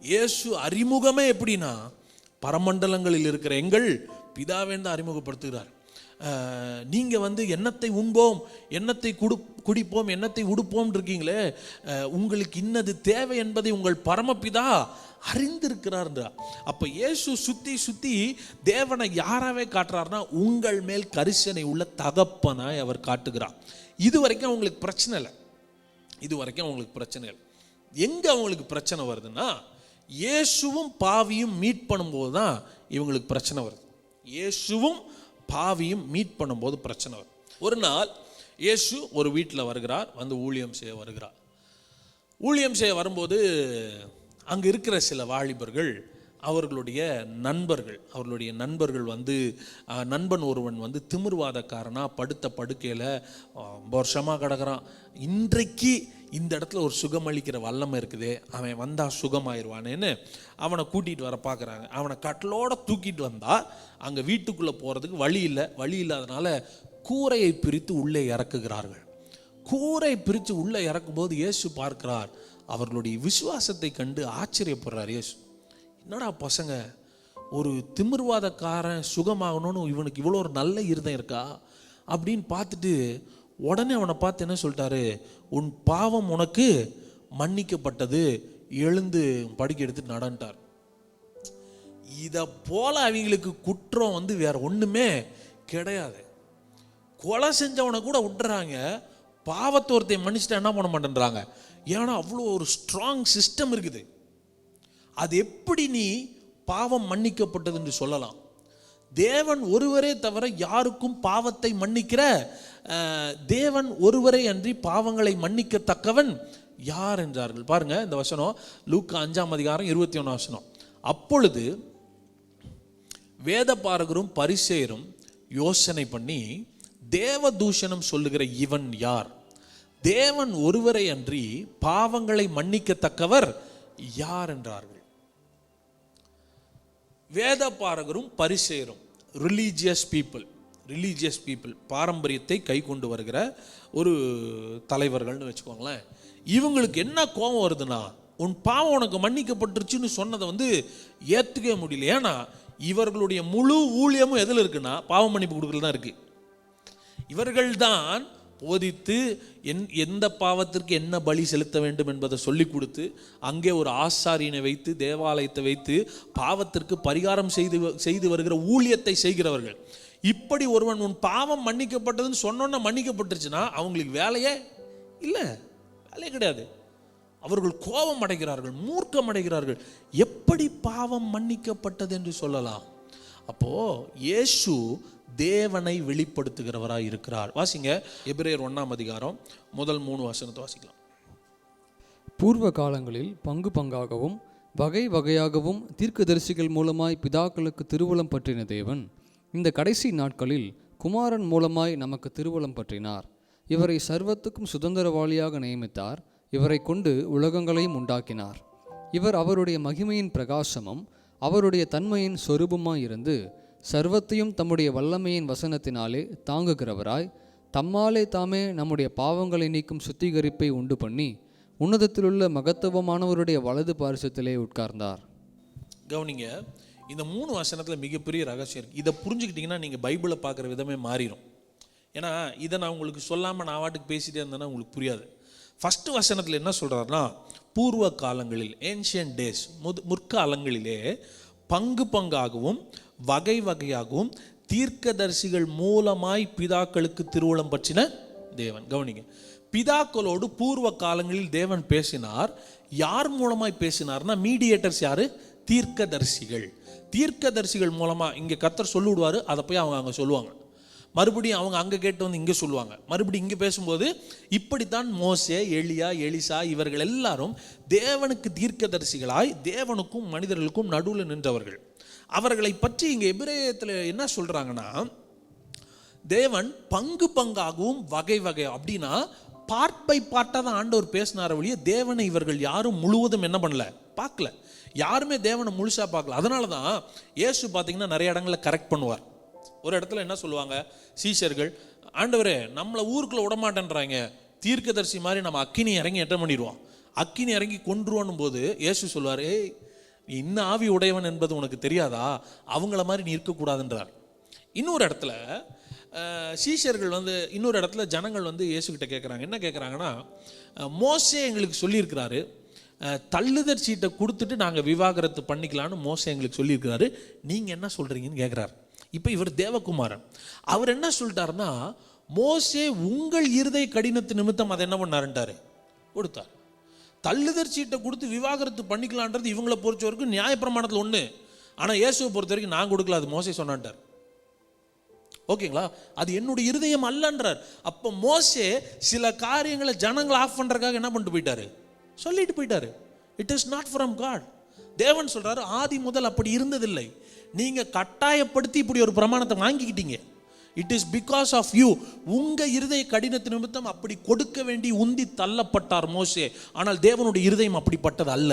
இயேசு அறிமுகமே எப்படின்னா, பரமண்டலங்களில் இருக்கிற எங்கள் பிதாவேன்னு அறிமுகப்படுத்துகிறார். நீங்கள் வந்து எண்ணத்தை உண்போம், எண்ணத்தை குடிப்போம், எண்ணத்தை உடுப்போம் இருக்கீங்களே, உங்களுக்கு இன்னது தேவை என்பதை உங்கள் பரமபிதா அறிந்திருக்கிறார்ன்றா. அப்போ இயேசு சுற்றி தேவனை யாராவே காட்டுறாருன்னா, உங்கள் மேல் கரிசனை உள்ள தகப்பனாய் அவர் காட்டுகிறார். இது வரைக்கும் அவங்களுக்கு பிரச்சனை இல்லை. எங்கே அவங்களுக்கு பிரச்சனை வருதுன்னா, இயேசுவும் பாவியும் மீட் பண்ணும்போது தான் இவங்களுக்கு பிரச்சனை வருது. இயேசுவும் பாவியும் மீட் பண்ணும்போது பிரச்சனை வரும். ஒரு நாள் இயேசு ஒரு வீட்டில் வருகிறார், வந்து ஊழியம் செய்ய வருகிறார். ஊழியம் செய்ய வரும்போது அங்கே இருக்கிற சில வாலிபர்கள் அவர்களுடைய நண்பர்கள் வந்து, நண்பன் ஒருவன் வந்து திமிர்வாதக்காரனாக படுத்த படுக்கையில் வருஷமாக கிடக்கிறான். இன்றைக்கு இந்த இடத்துல ஒரு சுகமளிக்கிற வல்லமை இருக்குது, அவன் வந்தால் சுகமாயிருவானேன்னு அவனை கூட்டிகிட்டு வர பார்க்குறாங்க. அவனை கட்டிலோடு தூக்கிட்டு வந்தால் அங்கே வீட்டுக்குள்ளே போகிறதுக்கு வழி இல்லாதனால கூரையை பிரித்து உள்ளே இறக்குகிறார்கள். கூரை பிரித்து உள்ளே இறக்கும்போது இயேசு பார்க்கிறார். அவர்களுடைய விசுவாசத்தை கண்டு ஆச்சரியப்படுறார் இயேசு. என்னடா பசங்க, ஒரு திமிர்வாதக்காரன் சுகமாகணும்னு இவனுக்கு இவ்வளோ ஒரு நல்ல இருதயம் இருக்கா அப்படின்னு பார்த்துட்டு உடனே அவனை பார்த்து என்ன சொல்லிட்டாரு, உன் பாவம் உனக்கு மன்னிக்கப்பட்டது, எழுந்து படிக்க எடுத்து நடன்ட்டார். இதை போல அவங்களுக்கு குற்றம் வந்து வேற ஒன்றுமே கிடையாது. கொலை செஞ்சவனை கூட விட்டுறாங்க, பாவத்தை ஒருத்தை மன்னிச்சுட்டு என்ன பண்ண மாட்டேன்றாங்க. ஏன்னா அவ்வளோ ஒரு ஸ்ட்ராங் சிஸ்டம் இருக்குது. அது எப்படி நீ பாவம் மன்னிக்கப்பட்டது என்று சொல்லலாம்? தேவன் ஒருவரே தவிர யாருக்கும் பாவத்தை மன்னிக்கிற தேவன் ஒருவரே அன்றி பாவங்களை மன்னிக்கத்தக்கவன் யார் என்றார்கள். பாருங்க இந்த வசனம், லூக்கா 5:21. அப்பொழுது வேத பாரகரும் பரிசேயரும் யோசனை பண்ணி, தேவ தூஷணம் சொல்லுகிற இவன் யார்? தேவன் ஒருவரை அன்றி பாவங்களை மன்னிக்கத்தக்கவர் யார் என்றார்கள். வேத பாரகரும் பரிசேயரும் ரிலீஜியஸ் பீப்புள், பாரம்பரியத்தை கை கொண்டு வருகிற ஒரு தலைவர்கள்னு வச்சுக்கோங்களேன். இவங்களுக்கு என்ன கோபம் வருதுன்னா, உன் பாவம் உனக்கு மன்னிக்கப்பட்டுருச்சுன்னு சொன்னதை வந்து ஏற்றுக்கவே முடியல. ஏன்னா இவர்களுடைய முழு ஊழியமும் எதில் இருக்குன்னா, பாவம் மன்னிப்பு கொடுக்கறது தான் இருக்கு. இவர்கள்தான் போதித்து எந்த பாவத்திற்கு என்ன பலி செலுத்த வேண்டும் என்பதை சொல்லி கொடுத்து, அங்கே ஒரு ஆசாரியனை வைத்து தேவாலயத்தை வைத்து பாவத்திற்கு பரிகாரம் செய்து வருகிற ஊழியத்தை செய்கிறவர்கள். இப்படி ஒருவன் உன் பாவம் மன்னிக்கப்பட்டதுன்னு சொன்னோன்னா மன்னிக்கப்பட்டுருச்சுன்னா அவங்களுக்கு வேலையே கிடையாது. அவர்கள் கோபம் அடைகிறார்கள், மூர்க்கம் அடைகிறார்கள். எப்படி பாவம் மன்னிக்கப்பட்டது என்று சொல்லலாம்? அப்போ இயேசு தேவனை வெளிப்படுத்துகிறவராய் இருக்கிறார். வாசிங்க எபிரேயர் 1 முதல் 3 வசனத்தை வாசிக்கலாம். பூர்வ காலங்களில் பங்கு பங்காகவும் வகை வகையாகவும் தீர்க்கதரிசிகள் மூலமாய் பிதாக்களுக்கு திருவுளம் பற்றின தேவன் இந்த கடைசி நாட்களில் குமாரன் மூலமாய் நமக்கு திருவுளம் பற்றினார். இவரை சர்வத்துக்கும் சுதந்திரவாளியாக நியமித்தார். இவரை கொண்டு உலகங்களையும் உண்டாக்கினார். இவர் அவருடைய மகிமையின் பிரகாசமும் அவருடைய தன்மையின் சொரூபமாயிருந்து சர்வத்தையும் தம்முடைய வல்லமையின் வசனத்தினாலே தாங்குகிறவராய் தம்மாலே தாமே நம்முடைய பாவங்களை நீக்கும் சுத்திகரிப்பை உண்டு பண்ணி உன்னதத்திலுள்ள மகத்துவமானவருடைய வலது பாரிசத்திலே உட்கார்ந்தார். கவனிங்க, இந்த 3 வசனத்தில் மிகப்பெரிய ரகசியம் இருக்குது. இதை புரிஞ்சுக்கிட்டிங்கன்னா நீங்கள் பைபிளை பார்க்குற விதமே மாறிடும். ஏன்னா இதை நான் உங்களுக்கு சொல்லாமல் நான் வாட்டுக்கு பேசிகிட்டே இருந்தேன்னா உங்களுக்கு புரியாது. ஃபஸ்ட்டு வசனத்தில் என்ன சொல்கிறாருன்னா, பூர்வ காலங்களில் ஏன்ஷியன்ட் டேஸ் முற்காலங்களிலே பங்கு பங்காகவும் வகை வகையாகவும் தீர்க்கதரிசிகள் மூலமாய் பிதாக்களுக்கு திருவுளம் பற்றின தேவன். கவனிங்க, பிதாக்களோடு பூர்வ காலங்களில் தேவன் பேசினார். யார் மூலமாய் பேசினார்னா மீடியேட்டர்ஸ் யாரு? தீர்க்கதரிசிகள். தீர்க்கதரிசிகள் மூலமாக இங்கே கர்த்தர் சொல்லிவிடுவார், அதை போய் அவங்க அங்கே சொல்லுவாங்க. மறுபடியும் அவங்க அங்கே கேட்டு வந்து இங்கே சொல்லுவாங்க. மறுபடியும் இங்கே பேசும்போது இப்படித்தான் மோசே, எலியா, எலிசா இவர்கள் எல்லாரும் தேவனுக்கு தீர்க்கதரிசிகளாய் தேவனுக்கும் மனிதர்களுக்கும் நடுவில் நின்றவர்கள். அவர்களை பற்றி இங்கே எபிரேயத்தில் என்ன சொல்கிறாங்கன்னா, தேவன் பங்கு பங்காகவும் வகை வகை அப்படின்னா பார்ட் பை பார்ட்டாக தான் ஆண்டவர் பேசினார வழியே தேவனை இவர்கள் யாரும் முழுவதும் என்ன பண்ணல, பார்க்கல. யாருமே தேவனை முழுசாக பார்க்கல. அதனால தான் இயேசு பார்த்தீங்கன்னா நிறைய இடங்களில் கரெக்ட் பண்ணுவார். ஒரு இடத்துல என்ன சொல்லுவாங்க சீஷர்கள், ஆண்டவரே நம்மளை ஊருக்குள்ளே விடமாட்டேன்றாங்க, தீர்க்கதரிசி மாதிரி நம்ம அக்கினி இறங்கி எட்ட பண்ணிடுவோம், அக்கினி இறங்கி கொன்றுவோன்னும் போது இயேசு சொல்லுவார், ஏய் நீ இன்னும் ஆவி உடையவன் என்பது உனக்கு தெரியாதா, அவங்கள மாதிரி நீ இருக்கக்கூடாதுன்றார். இன்னொரு இடத்துல சீஷர்கள் இன்னொரு இடத்துல ஜனங்கள் இயேசுகிட்ட கேட்குறாங்க. என்ன கேட்குறாங்கன்னா, மோசே எங்களுக்கு சொல்லியிருக்கிறாரு, தள்ளுதற் சீட்டை கொடுத்துட்டு நாங்கள் விவாகரத்து பண்ணிக்கலான்னு மோசே எங்களுக்கு சொல்லியிருக்கிறாரு, நீங்கள் என்ன சொல்கிறீங்கன்னு கேட்குறாரு. இப்போ இவர் தேவகுமாரன். அவர் என்ன சொல்லிட்டாருன்னா, மோசே உங்கள் இருதய கடினத்து நிமித்தம் அதை என்ன பண்ணாருன்ட்டாரு, கொடுத்தார். தள்ளுதற் சீட்டை கொடுத்து விவாகரத்து பண்ணிக்கலான்றது இவங்களை பொறுத்த வரைக்கும் நியாயப்பிரமாணத்தில் ஒன்று. ஆனால் இயேசுவை பொறுத்த வரைக்கும் நான் கொடுக்கல, அது மோசே சொன்னான்ட்டார். ஓகேங்களா? அது என்னுடைய இருதயம் அல்லன்றார். அப்போ மோசே சில காரியங்களை ஜனங்களை ஆஃப் பண்ணுறதுக்காக என்ன பண்ணிட்டு போயிட்டாரு, சொல்லிட்டு போயிட்டாரு. It is not from God. தேவன் சொல்றாரு, ஆதி முதல் அப்படி இருந்ததில்லை, நீங்க கட்டாயப்படுத்தி இப்படி ஒரு பிரமாணத்தை வாங்கிக்கிட்டீங்க. It is because of you. உங்க இருதய கடினத்து நிமித்தம் அப்படி கொடுக்க வேண்டி உந்தி தள்ளப்பட்டார் மோசே. ஆனால் தேவனுடைய இருதயம் அப்படிப்பட்டது அல்ல.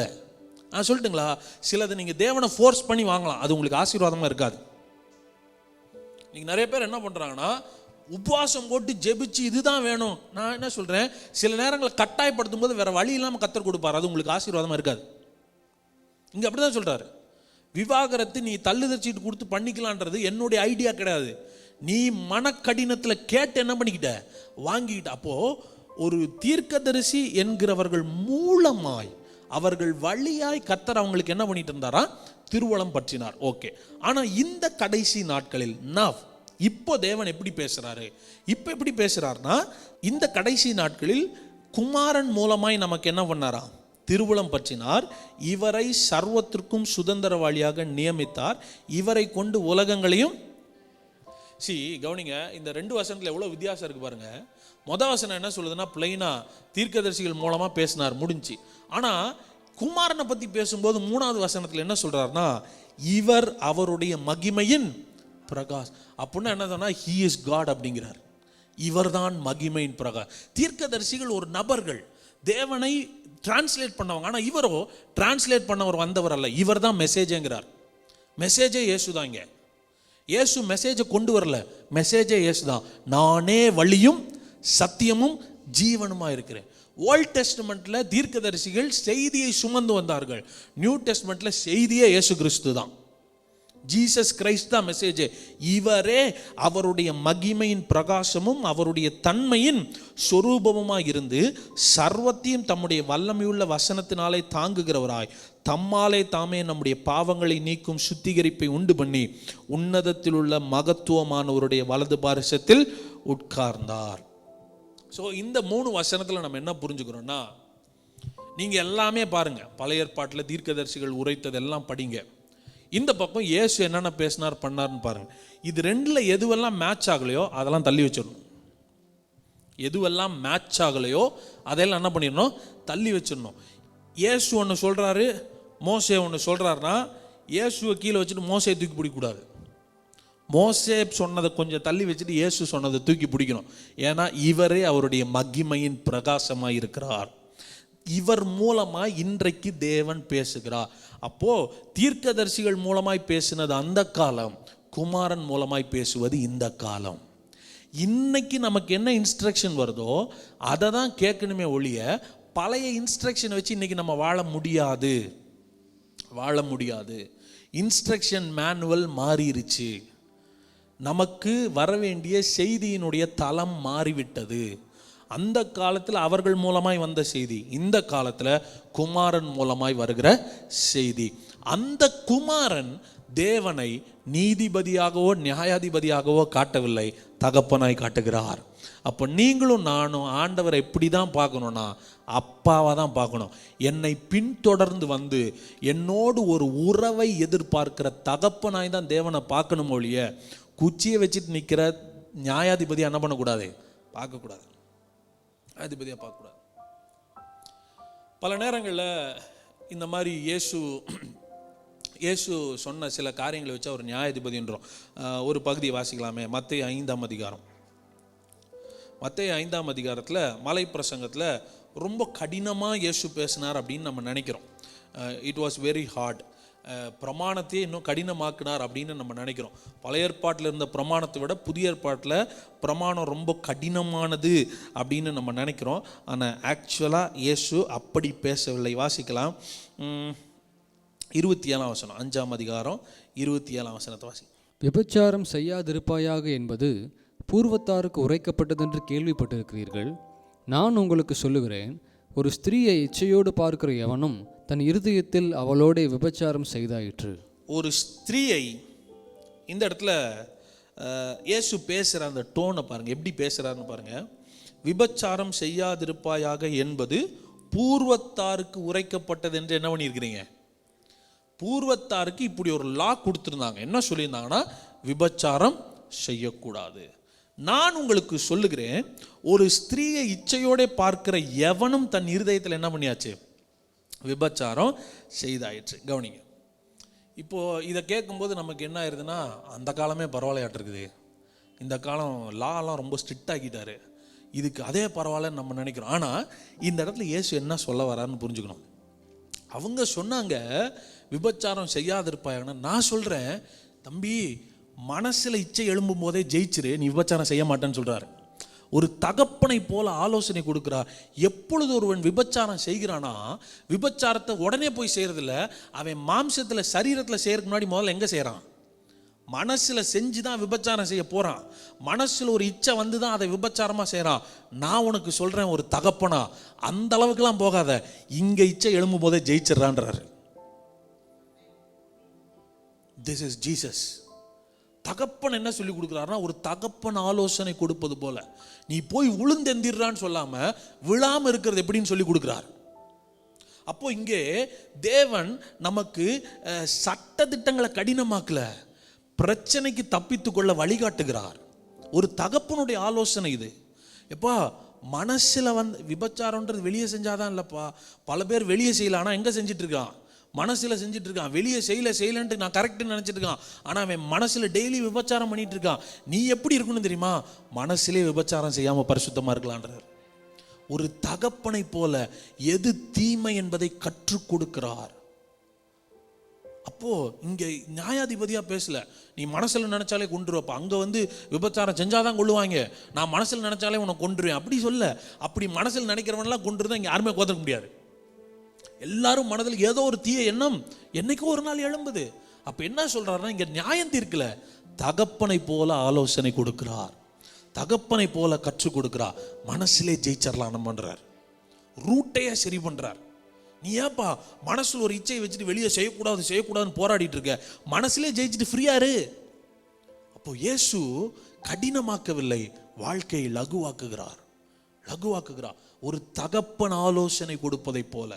நான் சொல்லட்டுங்களா, சிலது நீங்க தேவனை ஃபோர்ஸ் பண்ணி வாங்கலாம், அது உங்களுக்கு ஆசீர்வாதமா இருக்காது. நீங்க நிறைய பேர் என்ன பண்றாங்கன்னா, உபவாசம் போட்டு ஜெபிச்சு இதுதான் வேணும். நான் என்ன சொல்றேன், சில நேரங்களில் கட்டாயப்படுத்தும் போது வேற வழி இல்லாமல் கர்த்தர் கொடுப்பார், அது உங்களுக்கு ஆசீர்வாதமா இருக்காது. இங்க அப்படிதான் சொல்றாரு, விவாகரத்து நீ தள்ளுதற்சீட்டு கொடுத்து பண்ணிக்கலான்றது என்னுடைய ஐடியா கிடையாது, நீ மனக்கடினத்தில் கேட்டு என்ன பண்ணிக்கிட்ட, வாங்கிக்கிட்ட. அப்போ ஒரு தீர்க்கதரிசி என்கிறவர்கள் மூலமாய் அவர்கள் வழியாய் கர்த்தர் அவங்களுக்கு என்ன பண்ணிட்டு இருந்தாரா, திருவுளம் பற்றினார். ஓகே. ஆனால் இந்த கடைசி நாட்களில் இப்போ தேவன் எப்படி பேசுறாரு, இப்போ எப்படி பேசுறாருன்னா, இந்த கடைசி நாட்களில் குமாரன் மூலமாய் நமக்கு என்ன பண்ணாரா, திருவுளம் பற்றினார். இவரை சர்வத்திற்கும் சுதந்திரவாளியாக நியமித்தார். இவரை கொண்டு உலகங்களையும் கவனிங்க, இந்த 2 வசனத்தில் எவ்வளோ வித்தியாசம் இருக்கு பாருங்க. வசனம் என்ன சொல்லுதுன்னா, பிளைனா தீர்க்கதரிசிகள் மூலமா பேசினார், முடிஞ்சு. ஆனா குமாரனை பத்தி பேசும்போது 3வது வசனத்தில் என்ன சொல்றாருன்னா, இவர் அவருடைய மகிமையின் பிரகாஷ். அப்படின்னா என்ன சொன்னா, ஹி இஸ் காட் அப்படிங்கிறார். இவர்தான் மகிமையின் பிரகாஷ். தீர்க்கதரிசிகள் ஒரு நபர்கள், தேவனை டிரான்ஸ்லேட் பண்ணவங்க. ஆனால் இவரோ டிரான்ஸ்லேட் பண்ணவர் வந்தவர் அல்ல, இவர் தான் மெசேஜ்ங்கிறார். மெசேஜே இயேசு தான். இங்கே இயேசு மெசேஜை கொண்டு வரல, மெசேஜே இயேசு தான். நானே வழியும் சத்தியமும் ஜீவனுமா இருக்கிறேன். ஓல்ட் டெஸ்ட்மெண்ட்ல தீர்க்கதரிசிகள் செய்தியை சுமந்து வந்தார்கள். நியூ டெஸ்ட்மெண்ட்ல செய்தியே இயேசு கிறிஸ்து தான். ஜீசஸ் கிரைஸ்ட் தான் மெசேஜ். இவரே அவருடைய மகிமையின் பிரகாசமும் அவருடைய தன்மையின் சொரூபமுமாய் இருந்து சர்வத்தையும் தம்முடைய வல்லமையுள்ள வசனத்தினாலே தாங்குகிறவராய் தம்மாலே தாமே நம்முடைய பாவங்களை நீக்கும் சுத்திகரிப்பை உண்டு பண்ணி உன்னதத்தில் உள்ள மகத்துவமானவருடைய வலது பாரிசத்தில் உட்கார்ந்தார். ஸோ இந்த 3 வசனத்தில் நம்ம என்ன புரிஞ்சுக்கிறோம்னா, நீங்கள் எல்லாமே பாருங்க, பழைய ஏற்பாட்டில் தீர்க்கதரிசிகள் உரைத்ததெல்லாம் படிங்க. இந்த பக்கம் இயேசு என்னென்ன பேசினார் பண்ணார்னு பாருங்க. இது 2ல் எதுவெல்லாம் மேட்ச் ஆகலையோ அதெல்லாம் தள்ளி வச்சிடணும். எதுவெல்லாம் மேட்ச் ஆகலையோ அதெல்லாம் என்ன பண்ணிடணும், தள்ளி வச்சிடணும். இயேசு ஒன்று சொல்றாரு, மோசே ஒன்று சொல்கிறாருன்னா இயேசுவை கீழே வச்சுட்டு மோசையை தூக்கி பிடிக்கக்கூடாது. மோசே சொன்னதை கொஞ்சம் தள்ளி வச்சுட்டு இயேசு சொன்னதை தூக்கி பிடிக்கணும். ஏன்னா இவரே அவருடைய மகிமையின் பிரகாசமாக இருக்கிறார். இவர் மூலமாக இன்றைக்கு தேவன் பேசுகிறார். அப்போது தீர்க்கதரிசிகள் மூலமாய் பேசினது அந்த காலம், குமாரன் மூலமாய் பேசுவது இந்த காலம். இன்னைக்கு நமக்கு என்ன இன்ஸ்ட்ரக்ஷன் வருதோ அதை தான் கேட்கணுமே ஒழிய பழைய இன்ஸ்ட்ரக்ஷனை வச்சு இன்னைக்கு நம்ம வாழ முடியாது. இன்ஸ்ட்ரக்ஷன் மேனுவல் மாறிடுச்சு. நமக்கு வர வேண்டிய செய்தியினுடைய தளம் மாறிவிட்டது. அந்த காலத்தில் அவர்கள் மூலமாய் வந்த செய்தி, இந்த காலத்தில் குமாரன் மூலமாய் வருகிற செய்தி. அந்த குமாரன் தேவனை நீதிபதியாகவோ நியாயாதிபதியாகவோ காட்டவில்லை, தகப்பனாய் காட்டுகிறார். அப்போ நீங்களும் நானும் ஆண்டவரை எப்படி தான் பார்க்கணும்னா அப்பாவாக தான் பார்க்கணும். என்னை பின்தொடர்ந்து வந்து என்னோடு ஒரு உறவை எதிர்பார்க்கிற தகப்பனாய் தான் தேவனை பார்க்கணும் ஒழிய குச்சியை வச்சுட்டு நிற்கிற நியாயாதிபதியாக என்ன பண்ணக்கூடாது, பார்க்கக்கூடாது. நியாயாதிபதியாக பார்க்கக்கூடாது. பல நேரங்களில் இந்த மாதிரி இயேசு சொன்ன சில காரியங்களை வச்சு அவர் நியாயாதிபதின்றோம். ஒரு பகுதியை வாசிக்கலாமே. மத்தேயு 5ஆம் அதிகாரம். மத்தேயு 5ஆம் அதிகாரத்தில் மலை பிரசங்கத்தில் ரொம்ப கடினமாக இயேசு பேசினார் அப்படின்னு நம்ம நினைக்கிறோம். It was very hard. பிரமாணத்தையே இன்னும் கடினமாக்கினார் அப்படின்னு நம்ம நினைக்கிறோம். பழைய ஏற்பாட்டில் இருந்த பிரமாணத்தை விட புதிய ஏற்பாட்டில் பிரமாணம் ரொம்ப கடினமானது அப்படின்னு நம்ம நினைக்கிறோம். ஆனால் ஆக்சுவலாக இயேசு அப்படி பேசவில்லை. வாசிக்கலாம். 27ஆம் வசனம், 5ஆம் அதிகாரம் 27ஆம் வசனத்தை வாசி. விபச்சாரம் செய்யாதிருப்பாயாக என்பது பூர்வத்தாருக்கு உரைக்கப்பட்டதென்று கேள்விப்பட்டிருக்கிறீர்கள். நான் உங்களுக்கு சொல்லுகிறேன், ஒரு ஸ்திரீயை இச்சையோடு பார்க்கிற எவனும் தன் இருதயத்தில் அவளோட விபச்சாரம் செய்தாயிற்று. ஒரு ஸ்திரீயை, இந்த இடத்துல இயேசு பேசுகிற அந்த டோனை பாருங்கள், எப்படி பேசுகிறாருன்னு பாருங்கள். விபச்சாரம் செய்யாதிருப்பாயாக என்பது பூர்வத்தாருக்கு உரைக்கப்பட்டது என்று என்ன பண்ணியிருக்கிறீங்க? பூர்வத்தாருக்கு இப்படி ஒரு லா கொடுத்துருந்தாங்க. என்ன சொல்லியிருந்தாங்கன்னா, விபச்சாரம் செய்யக்கூடாது. நான் உங்களுக்கு சொல்லுகிறேன், ஒரு ஸ்திரீயை இச்சையோட பார்க்கிற எவனும் தன் இருதயத்தில் என்ன பண்ணியாச்சு? விபச்சாரம் செய்தாயிற்று. கவனிங்க. இப்போது இதை கேட்கும்போது நமக்கு என்ன ஆயிடுதுன்னா, அந்த காலமே பரவாயில்லையாட்டிருக்குது, இந்த காலம் லாலாம் ரொம்ப ஸ்ட்ரிக்ட் ஆக்கிட்டாரு, இதுக்கு அதே பரவாயில்லன்னு நம்ம நினைக்கிறோம். ஆனால் இந்த இடத்துல இயேசு என்ன சொல்ல வரான்னு புரிஞ்சுக்கணும். அவங்க சொன்னாங்க விபச்சாரம் செய்யாதிருப்பாங்கன்னா, நான் சொல்கிறேன் தம்பி, மனசில் இச்சை எழும்பும் போதே ஜெயிச்சிரு, நீ விபச்சாரம் செய்ய மாட்டேன்னு சொல்கிறாரு. ஒரு தகப்பனை போல ஆலோசனை கொடுக்குறார். எப்பொழுது ஒருவன் விபச்சாரம் செய்கிறானா, விபச்சாரத்தை உடனே போய் செய்கிறதில்ல, அவன் மாம்சத்தில் சரீரத்தில் செய்யறதுக்கு முன்னாடி முதல்ல எங்கே செய்கிறான்? மனசில் செஞ்சு தான் விபச்சாரம் செய்ய போகிறான். மனசில் ஒரு இச்சை வந்து தான் அதை விபச்சாரமாக செய்கிறான். நான் உனக்கு சொல்கிறேன், ஒரு தகப்பனா அந்த அளவுக்குலாம் போகாத, இங்கே இச்சை எழும்பும் போதே ஜெயிச்சிடறான்றாரு. This is Jesus. தகப்பன் என்ன சொல்லி கொடுக்குறாருன்னா, ஒரு தகப்பன் ஆலோசனை கொடுப்பது போல, நீ போய் விழுந்தெந்திரான்னு சொல்லாமல் விழாமல் இருக்கிறது எப்படின்னு சொல்லி கொடுக்குறார். அப்போ இங்கே தேவன் நமக்கு சட்ட திட்டங்களை கடினமாக்கல, பிரச்சனைக்கு தப்பித்து கொள்ள வழிகாட்டுகிறார். ஒரு தகப்பனுடைய ஆலோசனை இது. எப்பா, மனசில் விபச்சாரம்ன்றது வெளியே செஞ்சாதான் இல்லைப்பா. பல பேர் வெளியே செய்யல, ஆனால் எங்கே செஞ்சிட்டு இருக்கான்? மனசில் செஞ்சுட்டு இருக்கான். வெளியே செய்யலன்ட்டு நான் கரெக்டுன்னு நினச்சிட்டு இருக்கான், ஆனால் அவன் மனசில் டெய்லி விபச்சாரம் பண்ணிட்டு இருக்கான். நீ எப்படி இருக்கணும் தெரியுமா? மனசிலே விபச்சாரம் செய்யாமல் பரிசுத்தமாக இருக்கலான்றார். ஒரு தகப்பனை போல எது தீமை என்பதை கற்றுக் கொடுக்கிறார். அப்போ இங்கே நியாயாதிபதியாக பேசல, நீ மனசில் நினைச்சாலே கொண்டுருவப்பா. அங்கே விபச்சாரம் செஞ்சாதான் கொள்ளுவாங்க, நான் மனசில் நினைச்சாலே உன்னை கொண்டுருவேன் அப்படி சொல்ல. அப்படி மனசில் நினைக்கிறவனெல்லாம் கொண்டுருந்தா இங்கே யாருமே கோத்துக்க முடியாது. எல்லாரும் மனதில் ஏதோ ஒரு தீய எண்ணம் என்னைக்கோ ஒரு நாள் எழும்புது. அப்ப என்ன சொல்றாருன்னா, இங்க நியாயம் தீர்க்கல, தகப்பனை போல ஆலோசனை கொடுக்கிறார், தகப்பனை போல கற்றுக் கொடுக்கிறார். மனசிலே ஜெயிச்சிடலாம் பண்றார், ரூட்டையே சரி பண்றார். நீ ஏப்பா மனசுல ஒரு இச்சையை வச்சுட்டு வெளியே செய்யக்கூடாதுன்னு போராடிட்டு இருக்க? மனசிலே ஜெயிச்சுட்டு ஃப்ரீயா இரு. அப்போ இயேசு கடினமாக்கவில்லை, வாழ்க்கையை லகுவாக்குகிறார். ஒரு தகப்பன் ஆலோசனை கொடுப்பதை போல,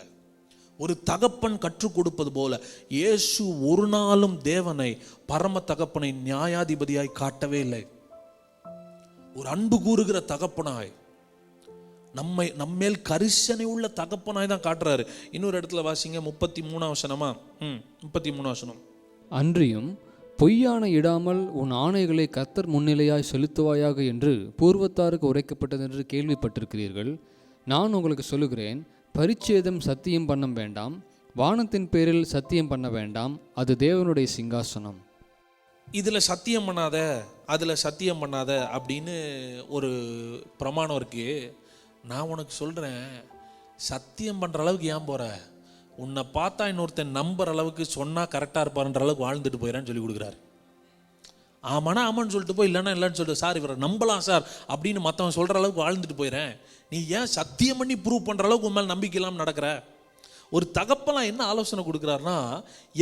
ஒரு தகப்பன் கற்றுக் கொடுப்பது போல இயேசு ஒரு நாளும் தேவனை, பரம தகப்பனை நியாயாதிபதியாய் காட்டவே இல்லை. ஒரு அன்பு கூறுகிற தகப்பனாய், நம்மேல் கரிசனை உள்ள தகப்பனாய் தான் காட்டுறாரு. இன்னொரு இடத்துல வாசிங்க 33 வசனமா, 33 வசனம். அன்றியும் பொய்யான இடாமல் உன் ஆணைகளை கர்த்தர் முன்னிலையாய் செலுத்துவாயாக என்று பூர்வத்தாருக்கு உரைக்கப்பட்டது என்று கேள்விப்பட்டிருக்கிறீர்கள். நான் உங்களுக்கு சொல்லுகிறேன், பரிச்சேதம் சத்தியம் பண்ண வேண்டாம், வானத்தின் பேரில் சத்தியம் பண்ண வேண்டாம், அது தேவனுடைய சிங்காசனம். இதில் சத்தியம் பண்ணாத, அதில் சத்தியம் பண்ணாத அப்படின்னு ஒரு பிரமாணம் இருக்கு. நான் உனக்கு சொல்கிறேன், சத்தியம் பண்ணுற அளவுக்கு ஏன் போகிற? உன்னை பார்த்தா இன்னொருத்தன் நம்புற அளவுக்கு சொன்னால் கரெக்டாக இருப்பாருன்ற அளவுக்கு வாழ்ந்துட்டு போயிடறான்னு சொல்லி கொடுக்குறாரு. ஆமாண்ணா ஆமான்னு சொல்லிட்டு போய், இல்லைன்னா இல்லைன்னு சொல்லிட்டு, சார் இவரை நம்பலாம் சார் அப்படின்னு மற்றவன் சொல்கிற அளவுக்கு வாழ்ந்துட்டு போயிடறேன். நீ ஏன் சத்தியம் பண்ணி ப்ரூவ் பண்ணுற அளவுக்கு உன் மேலே நம்பிக்கை இல்லாமல் நடக்கிற? ஒரு தகப்பெல்லாம் என்ன ஆலோசனை கொடுக்குறாருன்னா,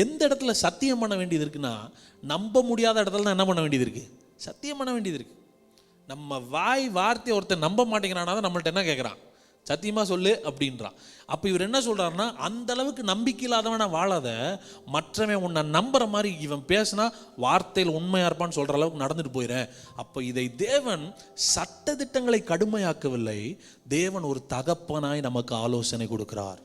எந்த இடத்துல சத்தியம் பண்ண வேண்டியது இருக்குன்னா, நம்ப முடியாத இடத்துல தான் என்ன பண்ண வேண்டியது இருக்குது? சத்தியம் பண்ண வேண்டியது இருக்குது. நம்ம வார்த்தையை ஒருத்தர் நம்ப மாட்டேங்கிறானா தான் நம்மள்ட்ட என்ன கேட்குறான்? சத்தியமாக சொல்லு அப்படின்றான். அப்போ இவர் என்ன சொல்கிறாருன்னா, அந்த அளவுக்கு நம்பிக்கை இல்லாதவனா வாழாத, மற்றவன் உன்னை நம்புற மாதிரி இவன் பேசினா வார்த்தையில் உண்மையாக இருப்பான்னு சொல்கிற அளவுக்கு நடந்துட்டு போயிடுறேன். அப்போ இதை தேவன் சட்டதிட்டங்களை கடுமையாக்கவில்லை, தேவன் ஒரு தகப்பனாய் நமக்கு ஆலோசனை கொடுக்கிறார்.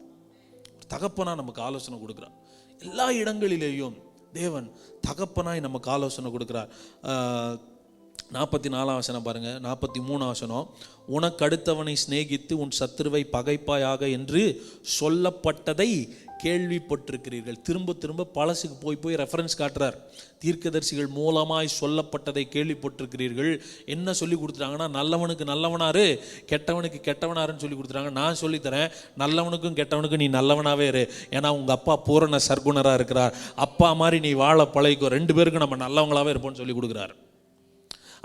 தகப்பனா நமக்கு ஆலோசனை கொடுக்கிறார். எல்லா இடங்களிலேயும் தேவன் தகப்பனாய் நமக்கு ஆலோசனை கொடுக்கிறார். 44 வசனம் பாருங்க, 43 வசனம். உனக்கு அடுத்தவனை சிநேகித்து உன் சத்துருவை பகைப்பாயாக என்று சொல்லப்பட்டதை கேள்விப்பட்டிருக்கிறீர்கள். திரும்ப திரும்ப பழசுக்கு போய் ரெஃபரன்ஸ் காட்டுறார். தீர்க்கதரிசிகள் மூலமாய் சொல்லப்பட்டதை கேள்விப்பட்டிருக்கிறீர்கள். என்ன சொல்லி கொடுத்துட்டாங்கன்னா, நல்லவனுக்கு நல்லவனாரு, கெட்டவனுக்கு கெட்டவனாருன்னு சொல்லி கொடுத்துட்டாங்க. நான் சொல்லித்தரேன், நல்லவனுக்கும் கெட்டவனுக்கும் நீ நல்லவனாவே இரு. ஏன்னா உங்கள் அப்பா பூரண சர்க்குணராக இருக்கிறார். அப்பா மாதிரி நீ வாழ பழகிக்கோ, 2 பேருக்கும் நம்ம நல்லவங்களாவே இருப்போம்னு சொல்லி கொடுக்குறாரு.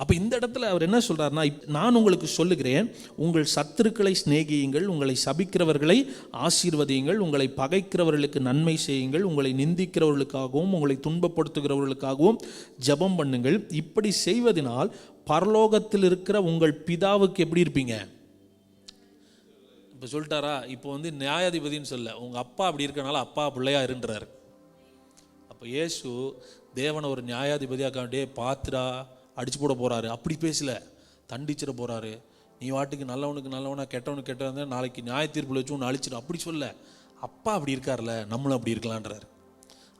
அப்போ இந்த இடத்துல அவர் என்ன சொல்கிறாருன்னா, நான் உங்களுக்கு சொல்லுகிறேன், உங்கள் சத்துருக்களை சிநேகியுங்கள், உங்களை சபிக்கிறவர்களை ஆசீர்வதியுங்கள், உங்களை பகைக்கிறவர்களுக்கு நன்மை செய்யுங்கள், உங்களை நிந்திக்கிறவர்களுக்காகவும் உங்களை துன்பப்படுத்துகிறவர்களுக்காகவும் ஜெபம் பண்ணுங்கள். இப்படி செய்வதனால் பரலோகத்தில் இருக்கிற உங்கள் பிதாவுக்கு எப்படி இருப்பீங்க? இப்போ சொல்லிட்டாரா? இப்போ நியாயாதிபதினு சொல்ல, உங்கள் அப்பா அப்படி இருக்கனால அப்பா பிள்ளையா இருன்றார். அப்போ இயேசு தேவனை ஒரு நியாயாதிபதியாக காண்டே பார்த்துடா அடிச்சு போட போகிறாரு. அப்படி பேசல, தண்டிச்சிட போகிறாரு. நீ வாட்டுக்கு நல்லவனுக்கு நல்லவனா கெட்டவனுக்கு கெட்டவன் நாளைக்கு நியாய தீர்ப்பில் வச்சு ஒன்று அழிச்சிடும் அப்படி சொல்ல. அப்பா அப்படி இருக்கார்ல, நம்மளும் அப்படி இருக்கலான்றார்.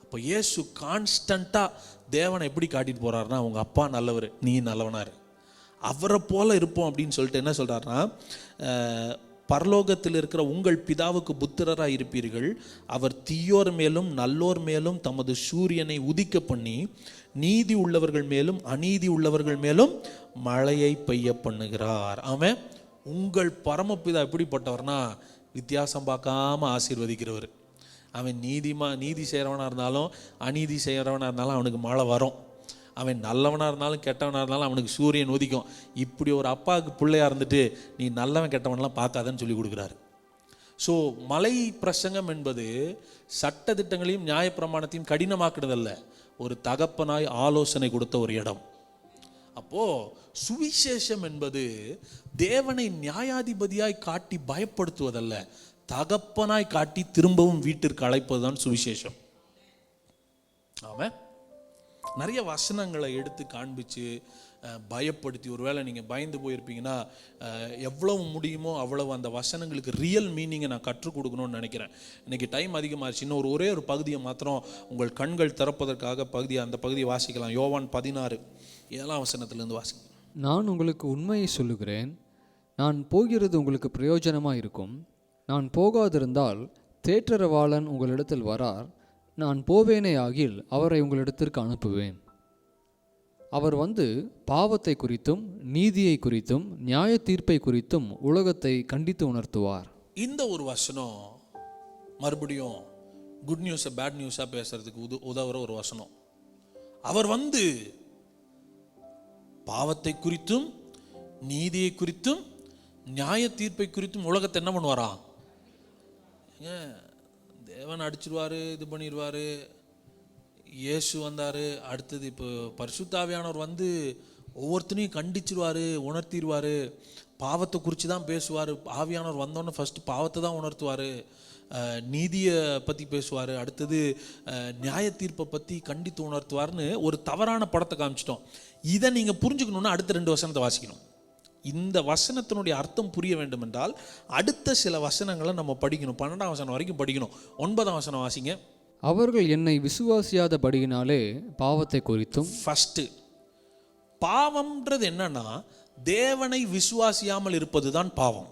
அப்போ இயேசு கான்ஸ்டண்ட்டாக தேவனை எப்படி காட்டிட்டு போகிறாருன்னா, அவங்க அப்பா நல்லவர், நீ நல்லவனாரு, அவரை போல இருப்போம் அப்படின்னு சொல்லிட்டு என்ன சொல்கிறாருன்னா, பரலோகத்தில் இருக்கிற உங்கள் பிதாவுக்கு புத்திரராக இருப்பீர்கள். அவர் தீயோர் மேலும் நல்லோர் மேலும் தமது சூரியனை உதிக்க பண்ணி நீதி உள்ளவர்கள் மேலும் அநீதி உள்ளவர்கள் மேலும் மழையை பெய்ய பண்ணுகிறார். ஆமாம், உங்கள் பரமபிதா எப்படிப்பட்டவர்னா, வித்தியாசம் பார்க்காம ஆசீர்வதிக்கிறவர். அவன் நீதி செய்கிறவனாக இருந்தாலும் அநீதி செய்கிறவனாக இருந்தாலும் அவனுக்கு மழை வரும். அவன் நல்லவனாக இருந்தாலும் கெட்டவனாக இருந்தாலும் அவனுக்கு சூரியன் உதிக்கும். இப்படி ஒரு அப்பாவுக்கு பிள்ளையாக இருந்துட்டு நீ நல்லவன் கெட்டவன்லாம் பார்க்காதன்னு சொல்லி கொடுக்குறாரு. ஸோ மலை பிரசங்கம் என்பது சட்டதிட்டங்களையும் நியாயப்பிரமாணத்தையும் கடினமாக்குறதல்ல, ஒரு தகப்பனாய் ஆலோசனை கொடுத்த ஒரு இடம். அப்போது சுவிசேஷம் என்பது தேவனை நியாயாதிபதியாய் காட்டி பயப்படுத்துவதல்ல, தகப்பனாய் காட்டி திரும்பவும் வீட்டிற்கு அழைப்பது தான் சுவிசேஷம். ஆமாம், நிறைய வசனங்களை எடுத்து காண்பிச்சு பயப்படுத்தி, ஒருவேளை நீங்கள் பயந்து போயிருப்பீங்கன்னா, எவ்வளவு முடியுமோ அவ்வளவு அந்த வசனங்களுக்கு ரியல் மீனிங்கை நான் கற்றுக் கொடுக்கணும்னு நினைக்கிறேன். இன்றைக்கி டைம் அதிகமாகிடுச்சு. இன்னும் ஒரே ஒரு பகுதியை மாத்திரம் உங்கள் கண்கள் திறப்பதற்காக அந்த பகுதியை வாசிக்கலாம். யோவான் 16:7 வாசிக்கலாம். நான் உங்களுக்கு உண்மையை சொல்லுகிறேன், நான் போகிறது உங்களுக்கு பிரயோஜனமாக இருக்கும். நான் போகாதிருந்தால் தேற்றரவாளன் உங்களிடத்தில் வரார். நான் போவேனே ஆகில் அவரை உங்களிடத்திற்கு அனுப்புவேன். அவர் வந்து பாவத்தை குறித்தும் நீதியை குறித்தும் நியாய தீர்ப்பை குறித்தும் உலகத்தை கண்டித்து உணர்த்துவார். இந்த ஒரு வசனம் மறுபடியும் குட் நியூஸை பேட் நியூஸாக பேசுறதுக்கு உதவுற ஒரு வசனம். அவர் வந்து பாவத்தை குறித்தும் நீதியை குறித்தும் நியாய தீர்ப்பை குறித்தும் உலகத்தை என்ன பண்ணுவாராம்? தேவன் அடிச்சிருவாரு, இது பண்ணிடுவார். இயேசு வந்தார், அடுத்தது இப்போ பரிசுத்த ஆவியானவர் வந்து ஒவ்வொருத்தனையும் கண்டிச்சிருவார், உணர்த்திடுவார். பாவத்தை குறித்து தான் பேசுவார். ஆவியானவர் வந்தோன்னே ஃபஸ்ட்டு பாவத்தை தான் உணர்த்துவார், நீதியை பற்றி பேசுவார், அடுத்தது நியாய தீர்ப்பை பற்றி கண்டித்து உணர்த்துவார்னு ஒரு தவறான படத்தை காமிச்சிட்டோம். இதை நீங்கள் புரிஞ்சுக்கணுன்னா அடுத்த 2 வசனத்தை வாசிக்கணும். இந்த வசனத்தினுடைய அர்த்தம் புரிய வேண்டும் என்றால் அடுத்த சில வசனங்களை நம்ம படிக்கணும். 12ஆம் வசனம் வரைக்கும் படிக்கணும். 9ஆம் வசனம் வாசிங்க. அவர்கள் என்னை விசுவாசியாதபடியினாலே பாவத்தை குறித்தும். ஃபஸ்ட்டு பாவம்ன்றது என்னன்னா தேவனை விசுவாசியாமல் இருப்பது தான் பாவம்.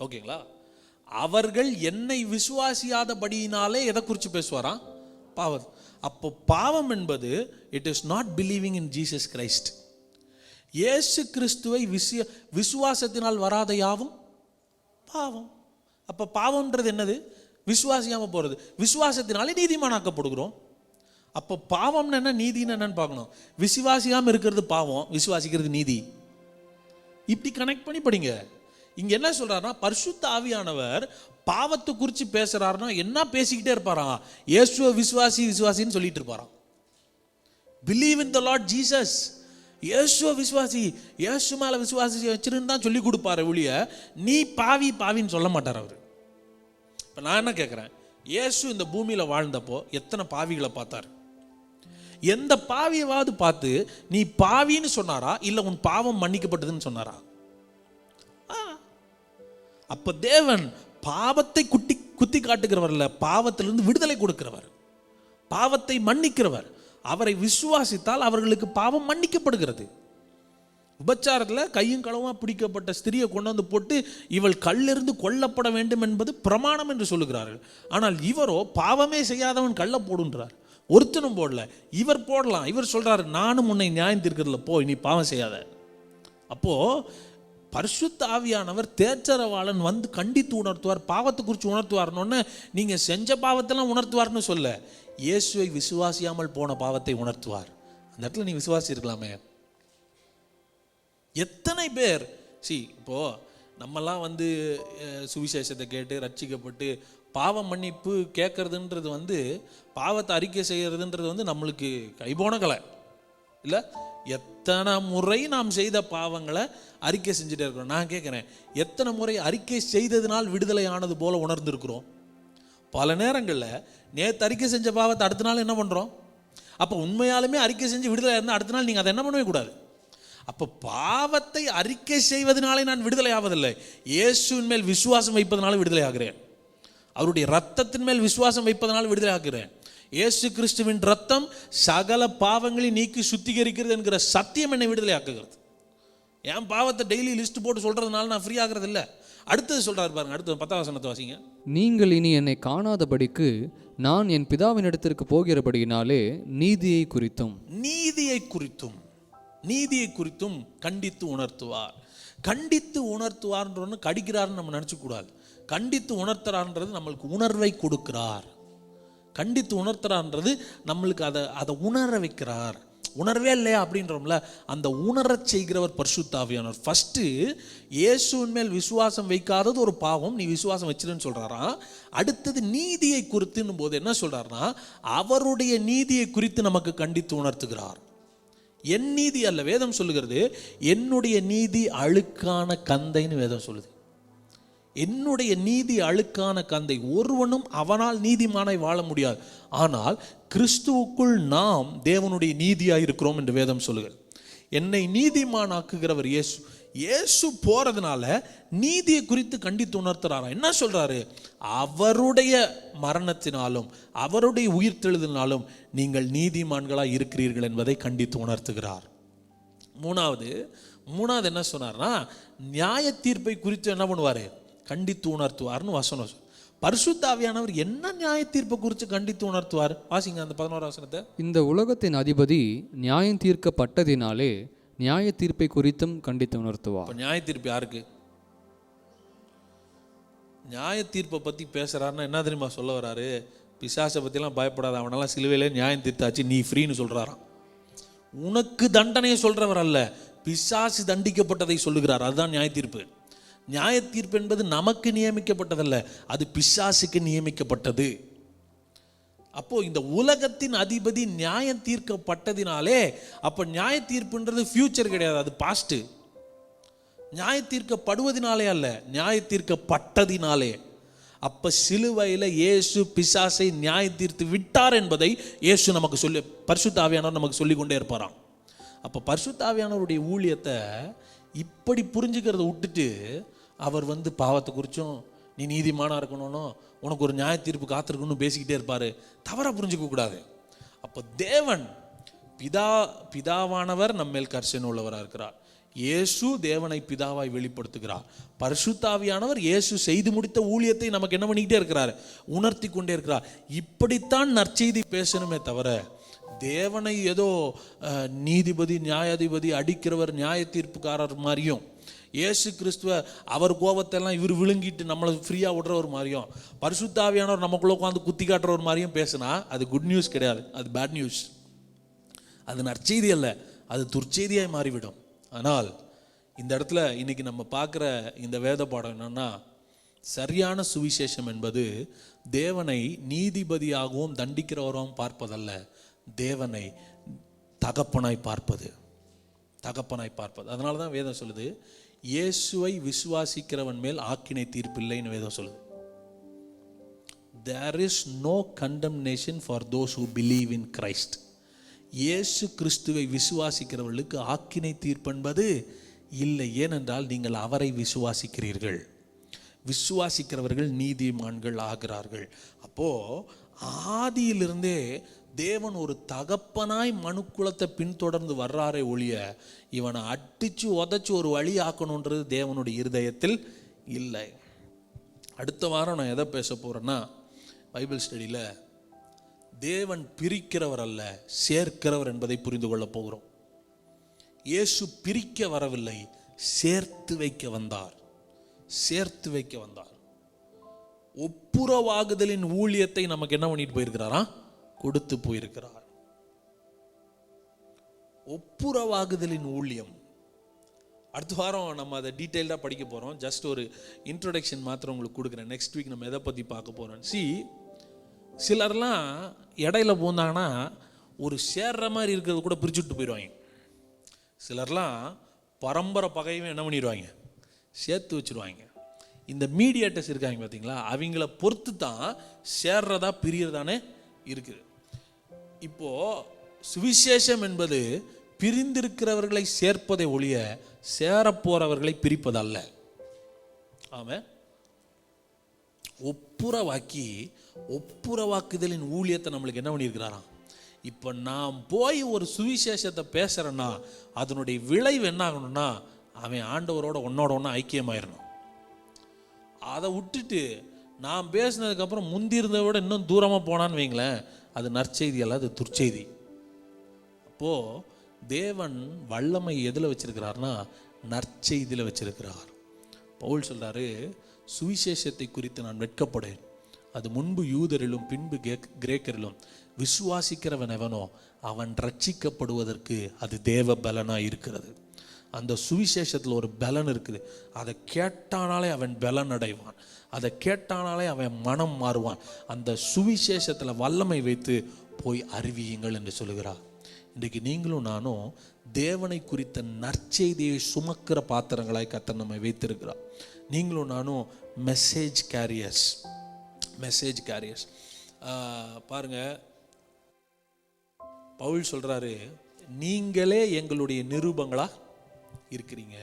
ஓகேங்களா? அவர்கள் என்னை விசுவாசியாதபடியினாலே எதை குறித்து பேசுவாராம்? பாவம். அப்போ பாவம் என்பது it is not believing in Jesus Christ. இயேசு கிறிஸ்துவை விசுவாசத்தினால் வராத யாவும் பாவம். அப்போ பாவம்ன்றது என்னது? விசுவாசியாமல் போகிறது. விசுவாசத்தினாலே நீதிமானாக்கப்படுகிறோம். அப்போ பாவம்னு என்ன, நீதின்னு என்னன்னு பார்க்கணும். விசுவாசியாமல் இருக்கிறது பாவம், விசுவாசிக்கிறது நீதி. இப்படி கனெக்ட் பண்ணி படிங்க. இங்க என்ன சொல்றாருன்னா, பரிசுத்த ஆவியானவர் பாவத்தை குறித்து பேசுறாருன்னா என்ன பேசிக்கிட்டே இருப்பாராம்? இயேசுவை விசுவாசி விசுவாசின்னு சொல்லிட்டு இருப்பாராம். Believe in the Lord Jesus. இயேசுவை விசுவாசி, இயேசு மேல விசுவாசி வச்சிருந்து தான் சொல்லி கொடுப்பாரு ஒழிய நீ பாவி பாவின்னு சொல்ல மாட்டார் அவர். இப்போ நான் என்ன கேட்குறேன், இயேசு இந்த பூமியில் வாழ்ந்தப்போ எத்தனை பாவிகளை பார்த்தார்? எந்த பாவியவாவது பார்த்து நீ பாவின்னு சொன்னாரா, இல்லை உன் பாவம் மன்னிக்கப்பட்டதுன்னு சொன்னாரா? அப்ப தேவன் பாவத்தை குத்தி காட்டுகிறவர் இல்ல, பாவத்திலிருந்து விடுதலை கொடுக்கிறவர், பாவத்தை மன்னிக்கிறவர். அவரை விசுவாசித்தால் அவர்களுக்கு பாவம் மன்னிக்கப்படுகிறது. உபச்சாரத்தில் கையும் களவுமா பிடிக்கப்பட்ட ஸ்திரியை கொண்டு வந்து போட்டு இவள் கல்லிருந்து கொல்லப்பட வேண்டும் என்பது பிரமாணம் என்று சொல்லுகிறார்கள். ஆனால் இவரோ பாவமே செய்யாதவன் கல்ல போடுன்றார். ஒருத்தனும் போடல, இவர் போடலாம். இவர் சொல்றாரு, நானும் உன்னை நியாயம் தீர்க்கிறதுல போ, நீ பாவம் செய்யாத. அப்போ பரிசுத்த ஆவியானவர் தேற்றரவாளன் வந்து கண்டித்து உணர்த்துவார், பாவத்தை குறித்து உணர்த்துவார்னு நீங்க செஞ்ச பாவத்தெல்லாம் உணர்த்துவார்னு சொல்ல, இயேசுவை விசுவாசியாமல் போன பாவத்தை உணர்த்துவார். அந்த இடத்துல நீ விசுவாசி இருக்கலாமே. எத்தனை பேர் இப்போ நம்மெல்லாம் வந்து சுவிசேஷத்தை கேட்டு ரட்சிக்கப்பட்டு பாவ மன்னிப்பு கேட்கறதுன்றது வந்து, பாவத்தை அறிக்கை செய்யறதுன்றது வந்து நம்மளுக்கு கைபோன கலை இல்லை. எத்தனை முறை நாம் செய்த பாவங்களை அறிக்கை செஞ்சுட்டே இருக்கிறோம். நான் கேட்குறேன், எத்தனை முறை அறிக்கை செய்ததினால் விடுதலை ஆனது போல உணர்ந்திருக்கிறோம்? பல நேரங்களில் நேற்று அறிக்கை செஞ்ச பாவத்தை அடுத்த நாள் என்ன பண்ணுறோம்? அப்போ உண்மையாலுமே அறிக்கை செஞ்சு விடுதலை இருந்தால் அடுத்த நாள் நீங்கள் அதை என்ன பண்ணவே கூடாது. அப்போ பாவத்தை அறிக்கை செய்வதனாலே நான் விடுதலை ஆவதில்லை, இயேசுவின் மேல் விசுவாசம் வைப்பதனால விடுதலை ஆகிறேன். அவருடைய ரத்தத்தின் மேல் விசுவாசம் வைப்பதனால விடுதலை ஆகிறேன். இயேசு கிறிஸ்துவின் ரத்தம் சகல பாவங்களை நீக்கி சுத்திகரிக்கிறது என்கிற சத்தியம் என்னை விடுதலை ஆக்குகிறது. என் பாவத்தை டெய்லி லிஸ்ட் போட்டு சொல்றதுனால நான் ஃப்ரீ ஆகிறது இல்லை. அடுத்தது சொல்றாரு பாருங்க, அடுத்தது 10ஆம் வசனத்தை வாசிங்க. நீங்கள் இனி என்னை காணாதபடிக்கு நான் என் பிதாவின் இடத்திற்கு போகிறபடியினாலே நீதியை குறித்தும். நீதியை குறித்தும் கண்டித்து உணர்த்துவார். கண்டித்து உணர்த்துவார்ன்றொன்னு கடிக்கிறார்னு நம்ம நினச்சக்கூடாது. கண்டித்து உணர்த்துறான்றது நம்மளுக்கு உணர்வை கொடுக்கிறார். கண்டித்து உணர்த்துறான்றது நம்மளுக்கு அதை உணர வைக்கிறார். உணர்வே இல்லையா அப்படின்றோம்ல, அந்த உணரச் செய்கிறவர் பரிசுத்த ஆவியானவர். ஃபர்ஸ்ட் இயேசுவின் மேல் விசுவாசம் வைக்காதது ஒரு பாவம், நீ விசுவாசம் வச்சிருன்னு சொல்றாராம். அடுத்தது நீதியை குறித்துன்னும் போது என்ன சொல்றாருன்னா, அவருடைய நீதியை குறித்து நமக்கு கண்டித்து உணர்த்துகிறார். என் நீதி அல்ல, வேதம் சொல்லுகிறது என்னுடைய நீதி அழுக்கான கந்தைன்னு வேதம் சொல்லுது. என்னுடைய நீதி அழுக்கான கந்தை, ஒருவனும் அவனால் நீதிமானாய் வாழ முடியாது. ஆனால் கிறிஸ்துவுக்குள் நாம் தேவனுடைய நீதியாக இருக்கிறோம் என்று வேதம் சொல்லுகிறது. என்னை நீதிமானாக்குகிறவர் இயேசு. இயேசு போறதுனால நீதியை குறித்து கண்டித்து உணர்த்துறாரா. என்ன சொல்றாரு? அவருடைய மரணத்தினாலும் அவருடைய உயிர்த்தெழுதினாலும் நீங்கள் நீதிமான்களாக இருக்கிறீர்கள் என்பதை கண்டித்து உணர்த்துகிறார். மூணாவது என்ன சொன்னார்னா, நியாய தீர்ப்பை குறித்து என்ன பண்ணுவாரு? கண்டித்து உணர்த்துவார்னு வசனம். பரிசுத்த ஆவியானவர் என்ன நியாய தீர்ப்பை குறித்து கண்டித்து உணர்த்துவார்? வாசிங்க அந்த 11ஆம் வசனத்தை. இந்த உலகத்தின் அதிபதி நியாயம் தீர்க்கப்பட்டதினாலே நியாய தீர்ப்பை குறித்தும் கண்டித்து உணர்த்துவார். நியாய தீர்ப்பு யாருக்கு? நியாய தீர்ப்பை பற்றி பேசுகிறாருன்னா என்ன தெரியுமா சொல்ல வராரு? பிசாசை பற்றிலாம் பயப்படாத, அவனெல்லாம் சிலுவையிலே நியாயம் தீர்த்தாச்சு, நீ ஃப்ரீன்னு சொல்கிறாராம். உனக்கு தண்டனையை சொல்கிறவர் அல்ல, பிசாசு தண்டிக்கப்பட்டதை சொல்லுகிறார். அதுதான் நியாய தீர்ப்பு. நியாய தீர்ப்பு என்பது நமக்கு நியமிக்கப்பட்டதல்ல, அது பிசாசுக்கு நியமிக்கப்பட்டது. அப்போ இந்த உலகத்தின் அதிபதி நியாயம் தீர்க்கப்பட்டதினாலே, அப்போ நியாய தீர்ப்புன்றது ஃபியூச்சர் கிடையாது, அது பாஸ்ட். நியாய தீர்க்கப்படுவதினாலே அல்ல, நியாய தீர்க்கப்பட்டதினாலே. அப்ப சிலுவையில் இயேசு பிசாசை நியாய தீர்த்து விட்டார் என்பதை இயேசு நமக்கு சொல்லி, பரிசுத்த ஆவியானவர் நமக்கு சொல்லி கொண்டே இருப்பாராம். அப்போ பரிசுத்த ஆவியானவருடைய ஊழியத்தை இப்படி புரிஞ்சுக்கிறத விட்டுட்டு அவர் பாவத்தை குறித்தும் நீ நீதிமானா இருக்கணும்னு உனக்கு ஒரு நியாய தீர்ப்பு காத்திருக்கணும்னு பேசிக்கிட்டே இருப்பார். தவறாக புரிஞ்சுக்க கூடாது. அப்போ தேவன் பிதாவானவர் நம்மேல் கர்சனை உள்ளவராக இருக்கிறார். இயேசு தேவனை பிதாவாய் வெளிப்படுத்துகிறார். பரிசுத்த ஆவியானவர் இயேசு செய்து முடித்த ஊழியத்தை நமக்கு என்ன பண்ணிக்கிட்டே இருக்கிறார், உணர்த்தி கொண்டே இருக்கிறார். இப்படித்தான் நற்செய்தி பேசணுமே தவிர தேவனை ஏதோ நீதிபதி நியாயாதிபதி அடிக்கிறவர் நியாய தீர்ப்புக்காரர் மாதிரியும், இயேசு கிறிஸ்துவ அவர் கோபத்தெல்லாம் இவர் விழுங்கிட்டு நம்மளை ஃப்ரீயாக விடுறவர் மாதிரியும், பரிசுத்த ஆவியானவர் நமக்குள்ள உட்காந்து குத்தி காட்டுறவர் மாதிரியும் பேசினா அது குட் நியூஸ் கிடையாது, அது பேட் நியூஸ். அது நற்செய்தி அல்ல, அது துர்ச்செய்தியாய் மாறிவிடும். ஆனால் இந்த இடத்துல இன்னைக்கு நம்ம பார்க்குற இந்த வேத பாடம் என்னன்னா, சரியான சுவிசேஷம் என்பது தேவனை நீதிபதியாகவும் தண்டிக்கிறவராகவும் பார்ப்பதல்ல, தேவனை தகப்பனாய் பார்ப்பது. அதனால தான் வேதம் சொல்லுது, இயேசுவை விசுவாசிக்கிறவன் மேல் ஆக்கினை தீர்ப்பில்லைன்னு வேதம் சொல்லுது. There is no condemnation for those who believe in Christ. இயேசு கிறிஸ்துவை விசுவாசிக்கிறவர்களுக்கு ஆக்கினை தீர்ப்பென்பது இல்லை. ஏனென்றால் நீங்கள் அவரை விசுவாசிக்கிறீர்கள். விசுவாசிக்கிறவர்கள் நீதிமான்கள் ஆகிறார்கள். அப்போ ஆதியிலிருந்தே தேவன் ஒரு தகப்பனாய் மனுக்குலத்தை பின்தொடர்ந்து வர்றாரே ஒழிய இவனை அடிச்சு உதச்சு ஒரு வழி ஆக்கணுன்றது தேவனுடைய இருதயத்தில் இல்லை. அடுத்த வாரம் நான் எதை பேச போறேன்னா, பைபிள் ஸ்டடியில் தேவன் பிரிக்கிறவர் அல்ல சேர்க்கிறவர் என்பதை புரிந்து கொள்ள போகிறோம். இயேசு பிரிக்க வரவில்லை, சேர்த்து வைக்க வந்தார். ஒப்புரவாகுதலின் ஊழியத்தை நமக்கு என்ன பண்ணிட்டு போயிருக்கிறாரா, கொடுத்து போயிருக்கிறார். ஒப்புரவாகுதலின் ஊழியம் அடுத்த வாரம் நம்ம அதை டீட்டெயில்டாக படிக்க போகிறோம். ஜஸ்ட் ஒரு இன்ட்ரோடக்ஷன் மாத்திரம் உங்களுக்கு கொடுக்குறேன். நெக்ஸ்ட் வீக் நம்ம எதை பற்றி பார்க்க போகிறோம். சிலர்லாம் இடையில போந்தாங்கன்னா ஒரு சேர்ற மாதிரி இருக்கிறது கூட பிரிச்சுட்டு போயிடுவாங்க. சிலர்லாம் பரம்பரை பகையும் என்ன பண்ணிடுவாங்க, சேர்த்து வச்சுருவாங்க. இந்த மீடியேட்டர்ஸ் இருக்காங்க பார்த்தீங்களா, அவங்கள பொறுத்து தான் சேர்றதா பிரியறதானே இருக்குது. இப்போது சுவிசேஷம் என்பது பிரிந்திருக்கிறவர்களை சேர்ப்பதை ஒழிய சேரப்போறவர்களை பிரிப்பதல்ல. ஆமாம், ஒப்புரவாக்குதலின் ஊழியத்தை நம்மளுக்கு என்ன பண்ணியிருக்கிறாராம். இப்போ நாம் போய் ஒரு சுவிசேஷத்தை பேசுகிறேன்னா அதனுடைய விளைவு என்ன ஆகணும்னா, அவன் ஆண்டவரோட ஒன்னோட ஒன்றா ஐக்கியமாயிடணும். அதை விட்டுட்டு நான் பேசினதுக்கப்புறம் முந்தி இருந்ததை விட இன்னும் தூரமாக போனான்னு வைங்களேன், அது நற்செய்தி அல்ல, அது துர்ச்செய்தி. அப்போது தேவன் வல்லமை எதில் வச்சிருக்கிறார்னா நற்செய்தியில் வச்சிருக்கிறார். பவுல் சொல்கிறாரு, சுவிசேஷத்தை குறித்து நான் வெட்கப்படேன், அது முன்பு யூதரிலும் பின்பு கிரேக்கரிலும் விசுவாசிக்கிறவன் எவனோ அவன் ரட்சிக்கப்படுவதற்கு அது தேவ பலனாக இருக்கிறது. அந்த சுவிசேஷத்தில் ஒரு பலன் இருக்குது. அதை கேட்டானாலே அவன் பலன் அடைவான், அதை கேட்டானாலே அவன் மனம் மாறுவான். அந்த சுவிசேஷத்தில் வல்லமை வைத்து போய் அறிவியுங்கள் என்று சொல்லுகிறார். இன்றைக்கு நீங்களும் நானும் தேவனை குறித்த நற்செய்தியை சுமக்கிற பாத்திரங்களாய் கர்த்தர் நம்மை வைத்திருக்கிறார். நீங்களும் நானும் மெசேஜ் கேரியர்ஸ். பாருங்க, பவுல் சொல்றாரு, நீங்களே எங்களுடைய நிரூபங்களா இருக்கிறீங்க.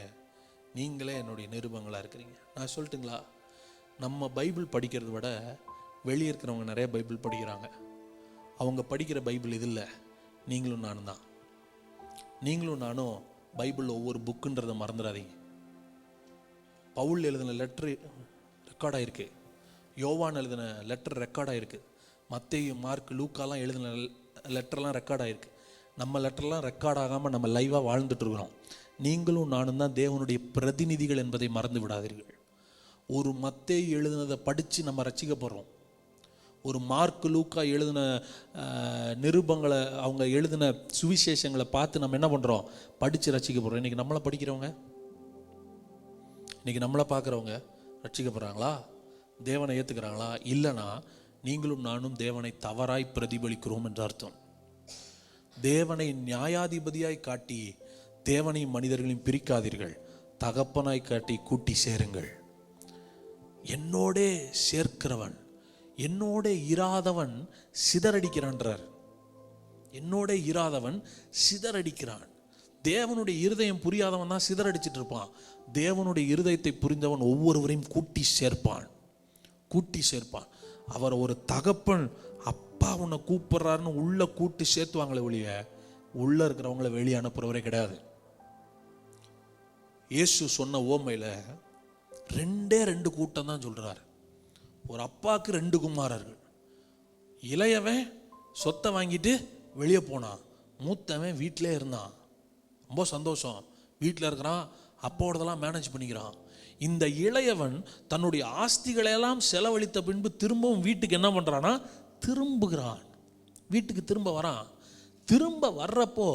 நீங்களே என்னுடைய நிரூபங்களா இருக்கிறீங்க. நான் சொல்லட்டுங்களா, நம்ம பைபிள் படிக்கிறத விட வெளியே இருக்கிறவங்க நிறைய பைபிள் படிக்கிறாங்க. அவங்க படிக்கிற பைபிள் இது இல்லை, நீங்களும் நானும் தான். நீங்களும் நானும் பைபிள் ஒவ்வொரு புக்குன்றதை மறந்துடாதீங்க. பவுல் எழுதின லெட்டர் ரெக்கார்டாயிருக்கு, யோவான் எழுதின லெட்டர் ரெக்கார்டாயிருக்கு, மத்தேயு மார்க் லூக்காலாம் எழுதின லெட்டர்லாம் ரெக்கார்டாயிருக்கு. நம்ம லெட்டர்லாம் ரெக்கார்ட் ஆகாமல் நம்ம லைவாக வாழ்ந்துட்டுருக்குறோம். நீங்களும் நானும் தான் தேவனுடைய பிரதிநிதிகள் என்பதை மறந்து விடாதீர்கள். ஒரு மத்தேயு எழுதினதை படித்து நம்ம ரசிக்கப்படுறோம். ஒரு மார்க் லூக்கா எழுதின நிருபங்களை, அவங்க எழுதின சுவிசேஷங்களை பார்த்து நம்ம என்ன பண்ணுறோம், படித்து ரசிக்கப்படுறோம். இன்றைக்கி நம்மளை படிக்கிறவங்க, இன்றைக்கி நம்மளை பார்க்குறவங்க ரட்சிக்கப்படுறாங்களா, தேவனை ஏற்றுக்கிறாங்களா? இல்லைனா நீங்களும் நானும் தேவனை தவறாய் பிரதிபலிக்கிறோம் என்று அர்த்தம். தேவனை நியாயாதிபதியாய் காட்டி தேவனையும் மனிதர்களையும் பிரிக்காதீர்கள், தகப்பனாய் காட்டி கூட்டி சேருங்கள். என்னோடே சேர்க்கிறவன் என்னோட இராதவன் சிதறடிக்கிறான்றார். என்னோட இராதவன் சிதறடிக்கிறான். தேவனுடைய இருதயம் புரியாதவன் தான் சிதறடிச்சிட்டு இருப்பான். தேவனுடைய இருதயத்தை புரிந்தவன் ஒவ்வொருவரையும் கூட்டி சேர்ப்பான். அவர் ஒரு தகப்பன் அப்பா உன்னை கூப்பிடுறாருன்னு உள்ள கூட்டி சேர்த்துவாங்களே ஒழிய உள்ள இருக்கிறவங்களை வெளியே அனுப்புறவரே கிடையாது. இயேசு சொன்ன ஓமையில 2 கூட்டம் தான் சொல்றாரு. ஒரு அப்பாவுக்கு 2 குமாரர்கள். இளையவன் சொத்தை வாங்கிட்டு வெளியே போனான், மூத்தவன் வீட்டிலே இருந்தான். ரொம்ப சந்தோஷம், வீட்டில் இருக்கிறான், அப்பாவோடதெல்லாம் மேனேஜ் பண்ணிக்கிறான். இந்த இளையவன் தன்னுடைய ஆஸ்திகளையெல்லாம் செலவழித்த பின்பு திரும்பவும் வீட்டுக்கு என்ன பண்ணுறான்னா திரும்புகிறான். வீட்டுக்கு திரும்ப வரான். திரும்ப வர்றப்போ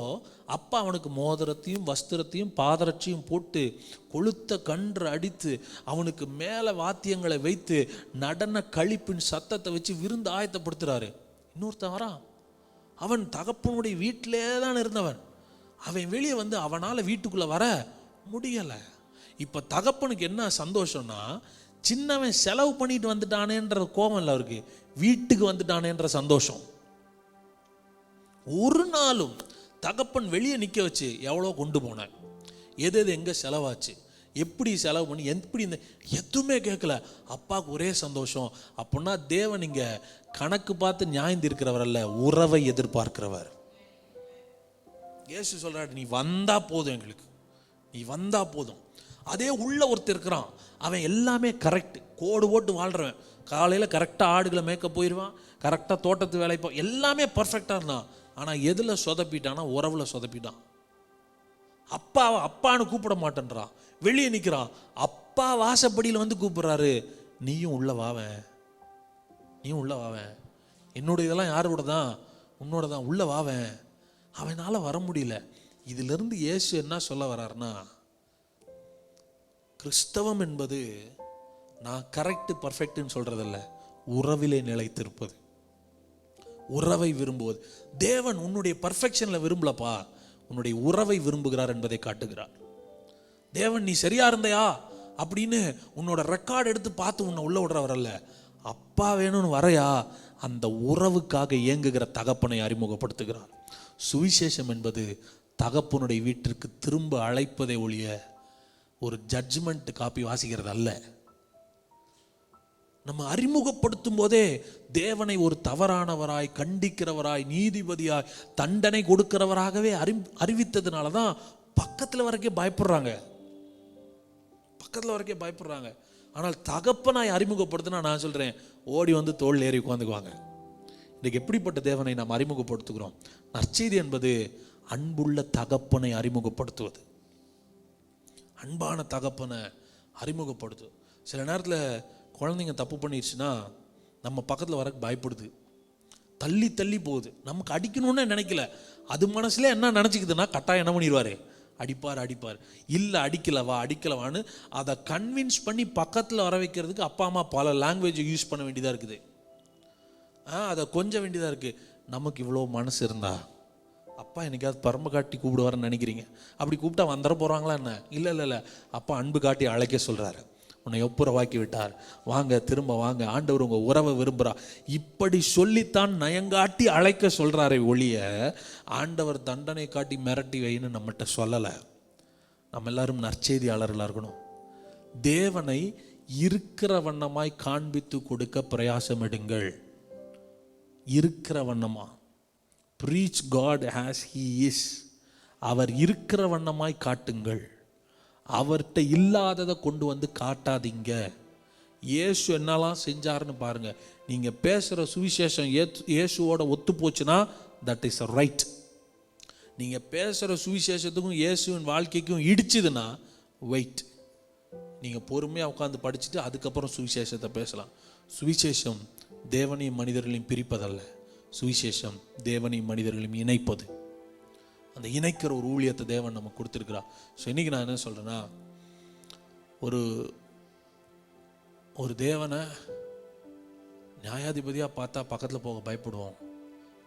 அப்பா அவனுக்கு மோதிரத்தையும் வஸ்திரத்தையும் பாதரட்சியும் போட்டு கொளுத்த கன்று அடித்து அவனுக்கு மேலே வாத்தியங்களை வைத்து நடன கழிப்பின் சத்தத்தை வச்சு விருந்து ஆயத்தப்படுத்துகிறாரு. இன்னொருத்தன் வரான், அவன் தகப்பனுடைய வீட்டிலே தான் இருந்தவன். அவன் வெளியே வந்து அவனால் வீட்டுக்குள்ளே வர முடியலை. இப்போ தகப்பனுக்கு என்ன சந்தோஷம்னா, சின்னவன் செலவு பண்ணிட்டு வந்துட்டானேன்ற கோபம் இல்லை அவருக்கு, வீட்டுக்கு வந்துட்டானேன்ற சந்தோஷம். ஒரு நாளும் தகப்பன் வெளியே நிற்க வச்சு எவ்வளோ கொண்டு போனேன், எது எங்கே செலவாச்சு, எப்படி செலவு பண்ணி எப்படி இந்த எதுவுமே கேட்கல. அப்பாவுக்கு ஒரே சந்தோஷம். அப்படின்னா தேவன் இங்கே கணக்கு பார்த்து நியாயம் தீர்க்கிறவர் அல்ல, உறவை எதிர்பார்க்கிறவர். இயேசு சொல்றாரு, நீ வந்தா போதும், எங்களுக்கு நீ வந்தா போதும். அதே உள்ள ஒருத்தர் இருக்கிறான், அவன் எல்லாமே கரெக்ட், கோடு போட்டு வாழ்றவன். காலையில் கரெக்டாக ஆடுகளை மேய்க்க போயிடுவான், கரெக்டாக தோட்டத்து வேலை எல்லாமே பர்ஃபெக்டாக இருந்தான். ஆனால் எதில் சொதப்பிட்டானா, உறவில் சொதப்பிட்டான். அப்பாவை அப்பான்னு கூப்பிட மாட்டேன்றான், வெளியே நிற்கிறான். அப்பா வாசப்படியில் வந்து கூப்பிடுறாரு, நீயும் உள்ள வாவன், நீயும் உள்ள வாவன், என்னோட இதெல்லாம் யாரோட தான், உன்னோட தான், உள்ள வாவன். அவனால் வர முடியல. இதிலிருந்து இயேசு என்ன சொல்ல வர்றாருன்னா, கிறிஸ்தவம் என்பது நான் கரெக்ட் பர்ஃபெக்ட்னு சொல்றதில்ல, உறவிலே நிலைத்திருப்பது, உறவை விரும்புவது. தேவன் உன்னுடைய பர்ஃபெக்ஷன்ல விரும்பலப்பா, உன்னுடைய உறவை விரும்புகிறார் என்பதை காட்டுகிறார். தேவன் நீ சரியா இருந்தையா அப்படின்னு உன்னோட ரெக்கார்டு எடுத்து பார்த்து உன்னை உள்ள விடுறவர் அல்ல. அப்பா வேணும்னு வரையா, அந்த உறவுக்காக இயங்குகிற தகப்பனை அறிமுகப்படுத்துகிறார். சுவிசேஷம் என்பது தகப்பனுடைய வீட்டிற்கு திரும்ப அழைப்பதை ஒழிய ஒரு ஜட்ஜ்மெண்ட் காப்பி வாசிக்கிறது அல்ல. நம்ம அறிமுகப்படுத்தும் போதே தேவனை ஒரு தவறானவராய், கண்டிக்கிறவராய், நீதிபதியாய், தண்டனை கொடுக்கிறவராகவே அறிவித்ததுனால தான் பக்கத்தில் வரைக்கும் பயப்படுறாங்க, பக்கத்தில் வரைக்கும் பயப்படுறாங்க. ஆனால் தகப்பனாய் அறிமுகப்படுத்தினா நான் சொல்றேன், ஓடி வந்து தோள் ஏறி உட்காந்துக்குவாங்க. இன்றைக்கு எப்படிப்பட்ட தேவனை நாம் அறிமுகப்படுத்துகிறோம்? நற்செய்தி என்பது அன்புள்ள தகப்பனை அறிமுகப்படுத்துவது, அன்பான தகப்பனை அறிமுகப்படுத்து. சில நேரத்தில் குழந்தைங்க தப்பு பண்ணிடுச்சுன்னா நம்ம பக்கத்தில் வர பயப்படுது, தள்ளி தள்ளி போகுது. நமக்கு அடிக்கணும்னு நினைக்கல, அது மனசுல என்ன நினச்சிக்குதுன்னா கட்டாயம் என்ன பண்ணிடுவார், அடிப்பார். இல்லை அடிக்கலவான்னு அதை கன்வின்ஸ் பண்ணி பக்கத்தில் வர வைக்கிறதுக்கு அப்பா அம்மா பல லாங்குவேஜ் யூஸ் பண்ண வேண்டியதாக இருக்குது, அதை கொஞ்சம் வேண்டியதாக இருக்குது. நமக்கு இவ்வளோ மனசு இருந்தா அப்பா என்னைக்காவது பரம்பு காட்டி கூப்பிடுவாருன்னு நினைக்கிறீங்க? அப்படி கூப்பிட்டா வந்துட போகிறாங்களா என்ன? இல்லை, அப்பா அன்பு காட்டி அழைக்க சொல்கிறாரு. உன்னை ஒப்புரவாக்கி விட்டார், வாங்க திரும்ப வாங்க, ஆண்டவர் உங்கள் உறவை விரும்புகிறா. இப்படி சொல்லித்தான் நயங்காட்டி அழைக்க சொல்கிறாரே ஒழிய ஆண்டவர் தண்டனை காட்டி மிரட்டி வைன்னு நம்மகிட்ட சொல்லலை. நம்ம எல்லாரும் நற்செய்தியாளர்களாக இருக்கணும். தேவனை இருக்கிற வண்ணமாய் காண்பித்து கொடுக்க பிரயாசம் எடுங்கள். இருக்கிற வண்ணமா, preach God as he is. அவர் இருக்கிற வண்ணமாய் காட்டுங்கள், அவர்கிட்ட இல்லாததை கொண்டு வந்து காட்டாதீங்க. இயேசு என்னெல்லாம் செஞ்சாருன்னு பாருங்க. நீங்க பேசுற சுவிசேஷம் இயேசுவோட ஒத்து போச்சுன்னா தட் இஸ் ரைட். நீங்க பேசுற சுவிசேஷத்துக்கும் இயேசுவின் வாழ்க்கைக்கும் இடிச்சுதுன்னா வெயிட். நீங்க பொறுமையா உட்காந்து படிச்சுட்டு அதுக்கப்புறம் சுவிசேஷத்தை பேசலாம். சுவிசேஷம் தேவனையும் மனிதர்களையும் பிரிப்பதல்ல, சுவிசேஷம் தேவனையும் மனிதர்களையும் இணைப்பது. அந்த இணைக்கிற ஒரு ஊழியத்தை தேவன் நமக்கு கொடுத்துருக்கிறார். ஸோ இன்னைக்கு நான் என்ன சொல்றேன்னா, ஒரு தேவனை நியாயாதிபதியாக பார்த்தா பக்கத்தில் போக பயப்படுவோம்,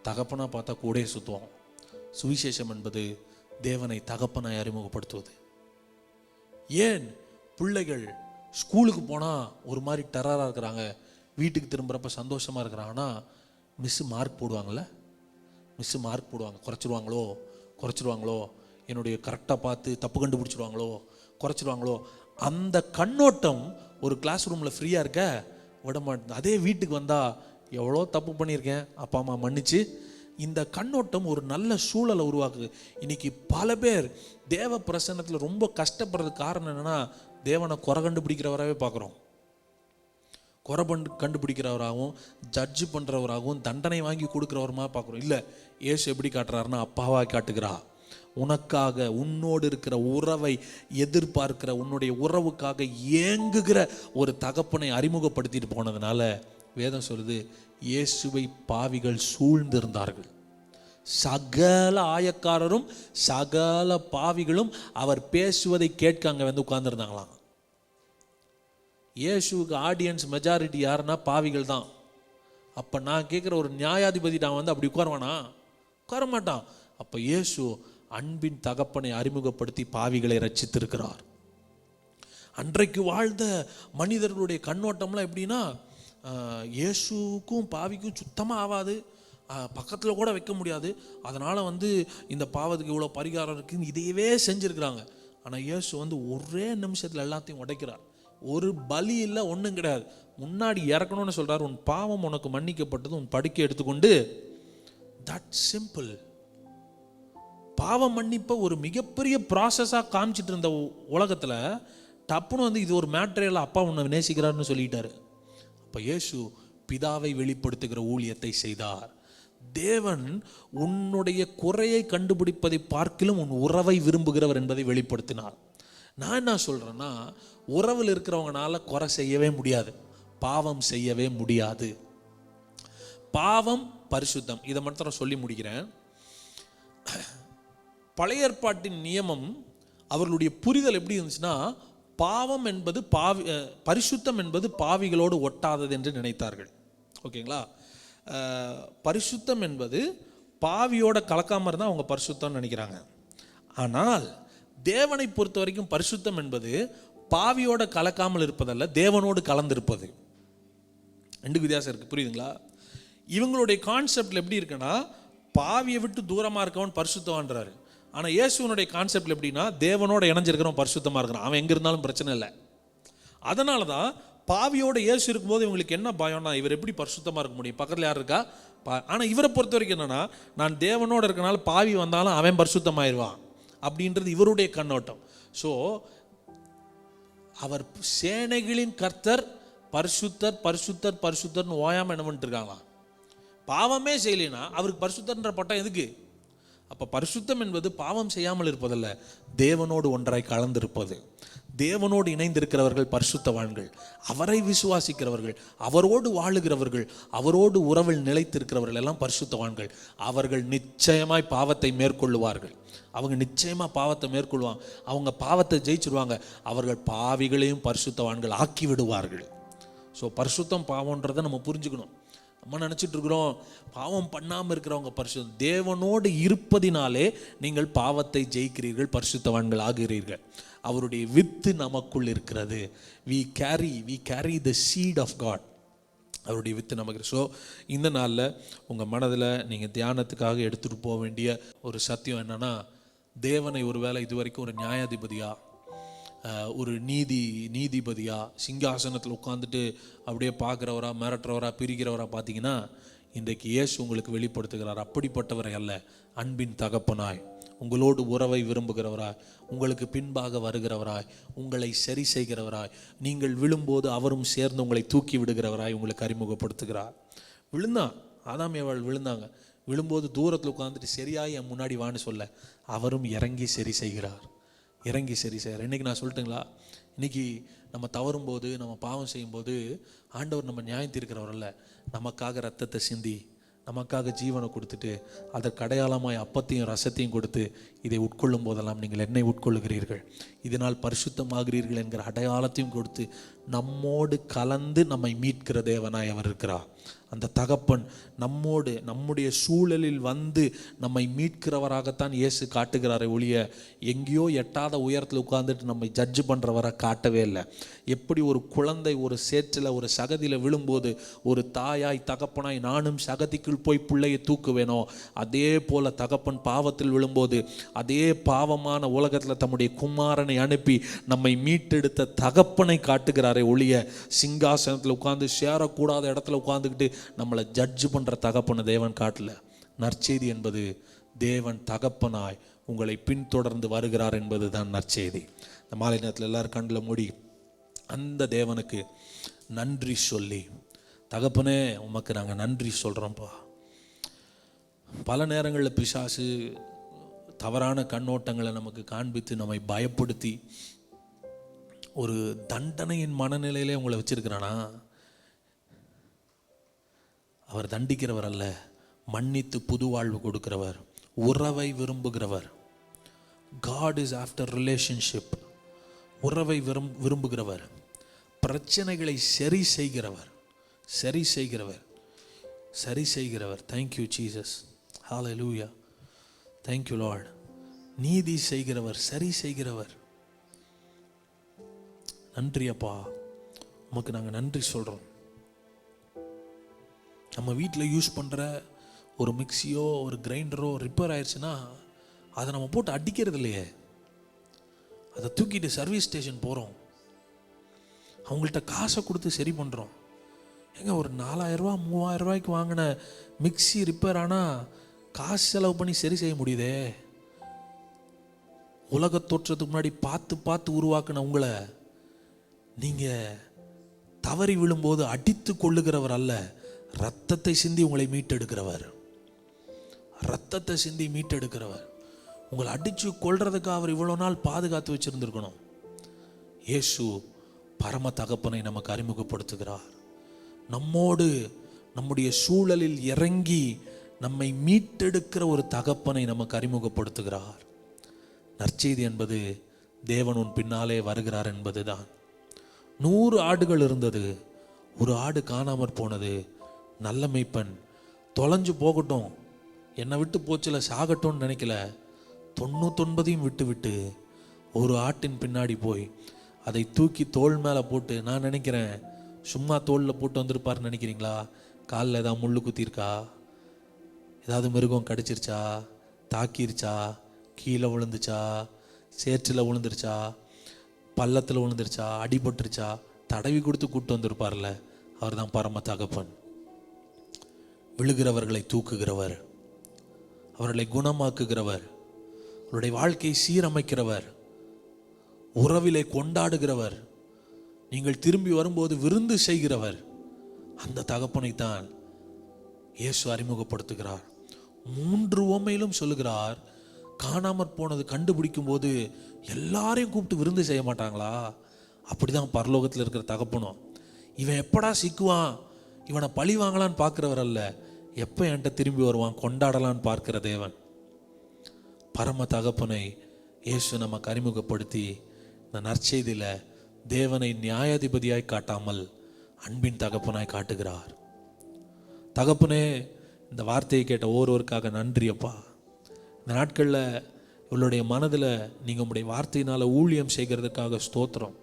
தகப்பனாக பார்த்தா கூடயே சுற்றுவோம். சுவிசேஷம் என்பது தேவனை தகப்பனாய் அறிமுகப்படுத்துவது. ஏன் பிள்ளைகள் ஸ்கூலுக்கு போனால் ஒரு மாதிரி டெரராக இருக்கிறாங்க, வீட்டுக்கு திரும்புகிறப்ப சந்தோஷமாக இருக்கிறாங்கன்னா, மிஸ்ஸு மார்க் போடுவாங்கள்ல, மிஸ்ஸு மார்க் போடுவாங்க, குறைச்சிருவாங்களோ என்னுடைய கரெக்டாக பார்த்து தப்பு கண்டுபிடிச்சிடுவாங்களோ, குறைச்சிடுவாங்களோ, அந்த கண்ணோட்டம் ஒரு கிளாஸ் ரூமில் ஃப்ரீயாக இருக்க விட மாட்டேங்குது. அதே வீட்டுக்கு வந்தால் எவ்வளோ தப்பு பண்ணியிருக்கேன், அப்பா அம்மா மன்னிச்சு, இந்த கண்ணோட்டம் ஒரு நல்ல சூழலை உருவாக்குது. இன்னைக்கு பல பேர் தேவ பிரசன்னத்தில் ரொம்ப கஷ்டப்படுறதுக்கு காரணம் என்னென்னா, தேவனை குறை கண்டுபிடிக்கிறவராகவே பார்க்குறோம். குறை கண்டுபிடிக்கிறவராகவும் ஜட்ஜு பண்ணுறவராகவும் தண்டனை வாங்கி கொடுக்குறவருமா பார்க்குறோம். இல்லை, இயேசு எப்படி காட்டுறாருன்னா அப்பாவாக காட்டுகிறா. உனக்காக, உன்னோடு இருக்கிற உறவை எதிர்பார்க்கிற, உன்னுடைய உறவுக்காக ஏங்குகிற ஒரு தகப்பனை அறிமுகப்படுத்திட்டு போனதுனால வேதம் சொல்லுது, இயேசுவை பாவிகள் சூழ்ந்திருந்தார்கள். சகல ஆயக்காரரும் சகல பாவிகளும் அவர் பேசுவதை கேட்க அங்கே வந்து உட்கார்ந்துருந்தாங்களாம். இயேசுவுக்கு ஆடியன்ஸ் மெஜாரிட்டி யாருன்னா பாவிகள் தான். அப்போ நான் கேட்குற ஒரு நியாயாதிபதி நான் வந்து அப்படி உட்காருவானா? உட்கார மாட்டான். அப்போ இயேசு அன்பின் தகப்பனை அறிமுகப்படுத்தி பாவிகளை ரட்சித்திருக்கிறார். அன்றைக்கு வாழ்ந்த மனிதர்களுடைய கண்ணோட்டம்லாம் எப்படின்னா, இயேசுக்கும் பாவிக்கும் சுத்தமாக ஆகாது, பக்கத்தில் கூட வைக்க முடியாது, அதனால் வந்து இந்த பாவத்துக்கு இவ்வளோ பரிகாரம் இருக்குன்னு இதையவே செஞ்சுருக்கிறாங்க. ஆனால் இயேசு வந்து ஒரே நிமிஷத்தில் எல்லாத்தையும் உடைக்கிறார். ஒரு பலி இல்லை, ஒன்றும் கிடையாது. முன்னாடி இறக்கணும்னு சொல்கிறார். உன் பாவம் உனக்கு மன்னிக்கப்பட்டது, உன் படுக்கை எடுத்துக்கொண்டு. That simple. பாவ மன்னிப்பை ஒரு மிகப்பெரிய ப்ராசஸாக காமிச்சிட்டு இருந்த உலகத்தில் டப்புன்னு வந்து இது ஒரு மேட்ரியல், அப்பா உன்னை நேசிக்கிறார்னு சொல்லிட்டாரு. அப்போ இயேசு பிதாவை வெளிப்படுத்துகிற ஊழியத்தை செய்தார். தேவன் உன்னுடைய குறையை கண்டுபிடிப்பதை பார்க்கிலும் உன் உறவை விரும்புகிறவர் என்பதை வெளிப்படுத்தினார். நான் என்ன சொல்கிறேன்னா, உறவில் இருக்கிறவங்கனால குறை செய்யவே முடியாது, பாவம் செய்யவே முடியாது. பாவம் பரிசுத்தம், இதை மட்டும் சொல்லி முடிக்கிறேன். பழைய ஏற்பாட்டின் நியமம், அவர்களுடைய புரிதல் எப்படி இருந்துச்சுன்னா, பாவம் என்பது பரிசுத்தம் என்பது பாவிகளோடு ஒட்டாதது என்று நினைத்தார்கள். ஓகேங்களா? பரிசுத்தம் என்பது பாவியோட கலக்காமல் இருந்தால் அவங்க பரிசுத்தம்னு நினைக்கிறாங்க. ஆனால் தேவனை பொறுத்த வரைக்கும் பரிசுத்தம் என்பது பாவியோட கலக்காமல் இருப்பதல்ல, தேவனோடு கலந்திருப்பது. ரெண்டு வித்தியாசம் இருக்குது. புரியுதுங்களா? இவங்களுடைய கான்செப்டில் எப்படி இருக்குன்னா, பாவியை விட்டு தூரமாக இருக்கவன் பரிசுத்தவான்றாரு. ஆனால் இயேசுவனுடைய கான்செப்டில் எப்படின்னா, தேவனோட இணைஞ்சிருக்கிறவன் பரிசுத்தமாக இருக்கிறான், அவன் எங்கே இருந்தாலும் பிரச்சனை இல்லை. அதனால தான் பாவியோட இயேசு இருக்கும்போது இவங்களுக்கு என்ன பயம்னா, இவர் எப்படி பரிசுத்தமாக இருக்க முடியும், பக்கத்தில் யார் இருக்கா? ஆனால் இவரை பொறுத்த வரைக்கும் என்னென்னா, நான் தேவனோடு இருக்கனால பாவி வந்தாலும் அவன் பரிசுத்தமாயிருவான் அப்படின்றது இவருடைய கண்ணோட்டம். ஸோ அவர் சேனைகளின் கர்த்தர், பரிசுத்தர் பரிசுத்தர் பரிசுத்தர்னு ஓயாமல் என்ன பண்ணிட்டு இருக்காங்களா? பாவமே செய்யலைன்னா அவருக்கு பரிசுத்தர்ன்ற பட்டம் எதுக்கு? அப்போ பரிசுத்தம் என்பது பாவம் செய்யாமல் இருப்பதல்ல, தேவனோடு ஒன்றாய் கலந்திருப்பது. தேவனோடு இணைந்திருக்கிறவர்கள் பரிசுத்தவான்கள். அவரை விசுவாசிக்கிறவர்கள், அவரோடு வாழுகிறவர்கள், அவரோடு உறவில் நிலைத்திருக்கிறவர்கள் எல்லாம் பரிசுத்தவான்கள். அவர்கள் நிச்சயமாய் பாவத்தை மேற்கொள்ளுவார்கள். அவங்க நிச்சயமாக பாவத்தை மேற்கொள்வாங்க. அவங்க பாவத்தை ஜெயிச்சிருவாங்க. அவர்கள் பாவிகளையும் பரிசுத்தவான்கள் ஆக்கி விடுவார்கள். ஸோ பரிசுத்தம் பாவன்றதை நம்ம புரிஞ்சுக்கணும். நம்ம நினச்சிட்டு இருக்கிறோம் பாவம் பண்ணாமல் இருக்கிறவங்க பரிசுத்தம். தேவனோடு இருப்பதினாலே நீங்கள் பாவத்தை ஜெயிக்கிறீர்கள், பரிசுத்தவான்கள் ஆகிறீர்கள். அவருடைய வித்து நமக்குள் இருக்கிறது. we carry the seed of God. அவருடைய வித்து நமக்கு. ஸோ இந்த நாளில் உங்கள் மனதில் நீங்கள் தியானத்துக்காக எடுத்துகிட்டு போக வேண்டிய ஒரு சத்தியம் என்னென்னா, தேவனை ஒரு வேளை இது வரைக்கும் ஒரு நியாயாதிபதியாக, ஒரு நீதிபதியா சிங்காசனத்தில் உட்காந்துட்டு அப்படியே பார்க்குறவரா, மிரட்டுறவரா, பிரிக்கிறவரா பார்த்தீங்கன்னா, இன்றைக்கு இயேசு உங்களுக்கு வெளிப்படுத்துகிறார். அப்படிப்பட்டவரை அல்ல, அன்பின் தகப்பனாய், உங்களோடு உறவை விரும்புகிறவராய், உங்களுக்கு பின்பாக வருகிறவராய், உங்களை சரி செய்கிறவராய், நீங்கள் விழும்போது அவரும் சேர்ந்து உங்களை தூக்கி விடுகிறவராய் உங்களுக்கு அறிமுகப்படுத்துகிறார். ஆதாம் ஏவாள் விழுந்தாங்க. விழும்போது தூரத்தில் உட்காந்துட்டு சரியாய் என் முன்னாடி வான்னு சொல்ல, அவரும் இறங்கி சரி செய்கிறார். இன்றைக்கி நான் சொல்லட்டுங்களா, இன்றைக்கி நம்ம தவறும்போது, நம்ம பாவம் செய்யும்போது ஆண்டவர் நம்ம நியாயம் தீர்க்கிறவர் அல்ல, நமக்காக ரத்தத்தை சிந்தி, நமக்காக ஜீவனை கொடுத்துட்டு, அதற்கு அடையாளமாய் அப்பத்தையும் ரசத்தையும் கொடுத்து, இதை உட்கொள்ளும் போதெல்லாம் நீங்கள் என்னை உட்கொள்ளுகிறீர்கள், இதனால் பரிசுத்தமாகிறீர்கள் என்கிற அடையாளத்தையும் கொடுத்து நம்மோடு கலந்து நம்மை மீட்கிற தேவனாய் அவர் இருக்கிறார். அந்த தகப்பன் நம்மோடு நம்முடைய சூழலில் வந்து நம்மை மீட்கிறவராகத்தான் இயேசு காட்டுகிறாரே ஒழிய எங்கேயோ எட்டாத உயரத்தில் உட்கார்ந்துட்டு நம்மை ஜட்ஜ் பண்ணுறவரை காட்டவே இல்லை. எப்படி ஒரு குழந்தை ஒரு சேற்றில் ஒரு சகதியில் விழும்போது ஒரு தாயாய் தகப்பனாய் நானும் சகதிக்குள் போய் பிள்ளையை தூக்குவேனோ, அதே போல தகப்பன் பாவத்தில் விழும்போது அதே பாவமான உலகத்தில் தம்முடைய குமாரனை அனுப்பி நம்மை மீட்டெடுத்த தகப்பனை காட்டுகிறாரே ஒழிய சிங்காசனத்தில் உட்கார்ந்து சேரக்கூடாத இடத்துல உட்கார்ந்துக்கிட்டு நம்மளை ஜட்ஜ் பண்ணுற தகப்பனை தேவன் காட்டல. நற்செய்தி என்பது தேவன் தகப்பனாய் உங்களை பின்தொடர்ந்து வருகிறார் என்பது தான் நற்செய்தி. இந்த மாலை நேரத்தில் எல்லாரும் கண்ணில் மூடி அந்த தேவனுக்கு நன்றி சொல்லி, தகப்பனே உமக்கு நாங்கள் நன்றி சொல்கிறோம்ப்பா. பல நேரங்களில் பிசாசு தவறான கண்ணோட்டங்களை நமக்கு காண்பித்து நம்மை பயப்படுத்தி ஒரு தண்டனையின் மனநிலையிலே உங்களை வச்சிருக்கிறானா? அவர் தண்டிக்கிறவர் அல்ல, மன்னித்து புது வாழ்வு கொடுக்கிறவர், உறவை விரும்புகிறவர். God is after relationship. உறவை விரும்புகிறவர், பிரச்சனைகளை சரி செய்கிறவர், சரி செய்கிறவர், சரி செய்கிறவர். தேங்க்யூ ஜீசஸ், ஹல்லேலூயா, தேங்க்யூ லார்ட். நீதி செய்கிறவர், சரி செய்கிறவர். நன்றி அப்பா, உமக்கு நாங்கள் நன்றி சொல்கிறோம். நம்ம வீட்டில் யூஸ் பண்ணுற ஒரு மிக்சியோ ஒரு கிரைண்டரோ ரிப்பேர் ஆயிடுச்சுன்னா அதை நம்ம போட்டு அடிக்கிறது இல்லையே, அதை தூக்கிட்டு சர்வீஸ் ஸ்டேஷன் போகிறோம், அவங்கள்ட்ட காசை கொடுத்து சரி பண்ணுறோம். ஏங்க ஒரு 4000 ரூபா 3000 ரூபாய்க்கு வாங்கின மிக்சி ரிப்பேர் ஆனால் காசு செலவு பண்ணி சரி செய்ய முடியுதே. உலக தோற்றத்துக்கு முன்னாடி பார்த்து பார்த்து உருவாக்குன உங்களை நீங்கள் தவறி விழும்போது அடித்து கொள்ளுகிறவர் அல்ல, ரத்தத்தை சிந்தி உங்களை மீட்டெடுக்கிறவர், ரத்தத்தை சிந்தி மீட்டெடுக்கிறவர். உங்களை அடித்து கொள்றதுக்கு அவர் இவ்வளோ நாள் பாதுகாத்து வச்சிருந்திருக்கணும். இயேசு பரம தகப்பனை நமக்கு அறிமுகப்படுத்துகிறார். நம்மோடு நம்முடைய சூழலில் இறங்கி நம்மை மீட்டெடுக்கிற ஒரு தகப்பனை நமக்கு அறிமுகப்படுத்துகிறார். நற்செய்தி என்பது தேவன் உன் பின்னாலே வருகிறார் என்பதுதான். 100 ஆடுகள் இருந்தது, ஒரு ஆடு காணாமற் போனது. நல்ல மேய்ப்பன் தொலைஞ்சு போகட்டும், என்னை விட்டு போச்சுல சாகட்டும்னு நினைக்கல, 99 விட்டு ஒரு ஆட்டின் பின்னாடி போய் அதை தூக்கி தோள் மேலே போட்டு, நான் நினைக்கிறேன் சும்மா தோளில் போட்டு வந்திருப்பாருன்னு நினைக்கிறீங்களா? காலில் ஏதாவது முள்ளு குத்திருக்கா, ஏதாவது மிருகம் கடிச்சிருச்சா, தாக்கிருச்சா, கீழே விழுந்துச்சா, சேற்றில் விழுந்துருச்சா, பள்ளத்தில் விழுந்துருச்சா, அடிபட்டுருச்சா, தடவி கொடுத்து கூப்பிட்டு வந்திருப்பார்ல. அவர் தான் பரம தகப்பன். விழுகிறவர்களை தூக்குகிறவர், அவர்களை குணமாக்குகிறவர், அவருடைய வாழ்க்கையை சீரமைக்கிறவர், உறவிலே கொண்டாடுகிறவர், நீங்கள் திரும்பி வரும்போது விருந்து செய்கிறவர். அந்த தகப்பனைத்தான் இயேசு அறிமுகப்படுத்துகிறார். 3 உவமையிலும் சொல்லுகிறார், காணாமற் போனது கண்டுபிடிக்கும் போது எல்லாரையும் கூப்பிட்டு விருந்து செய்ய மாட்டாங்களா? அப்படிதான் பரலோகத்தில் இருக்கிற தகப்பனும், இவன் எப்படா சிக்குவான், இவனை பழி வாங்கலான்னு பார்க்கிறவர் அல்ல, எப்போ என்கிட்ட திரும்பி வருவான் கொண்டாடலான்னு பார்க்கிற தேவன். பரம தகப்பனை இயேசு நமக்கு அறிமுகப்படுத்தி இந்த நற்செய்தியில் தேவனை நியாயாதிபதியாய் காட்டாமல் அன்பின் தகப்பனாய் காட்டுகிறார். தகப்பனே, இந்த வார்த்தையை கேட்ட ஒவ்வொருவருக்காக நன்றி அப்பா. இந்த நாட்களில் இவளுடைய மனதில் நீங்கள் உங்களுடைய வார்த்தையினால் ஊழியம் செய்கிறதுக்காக ஸ்தோத்திரம்.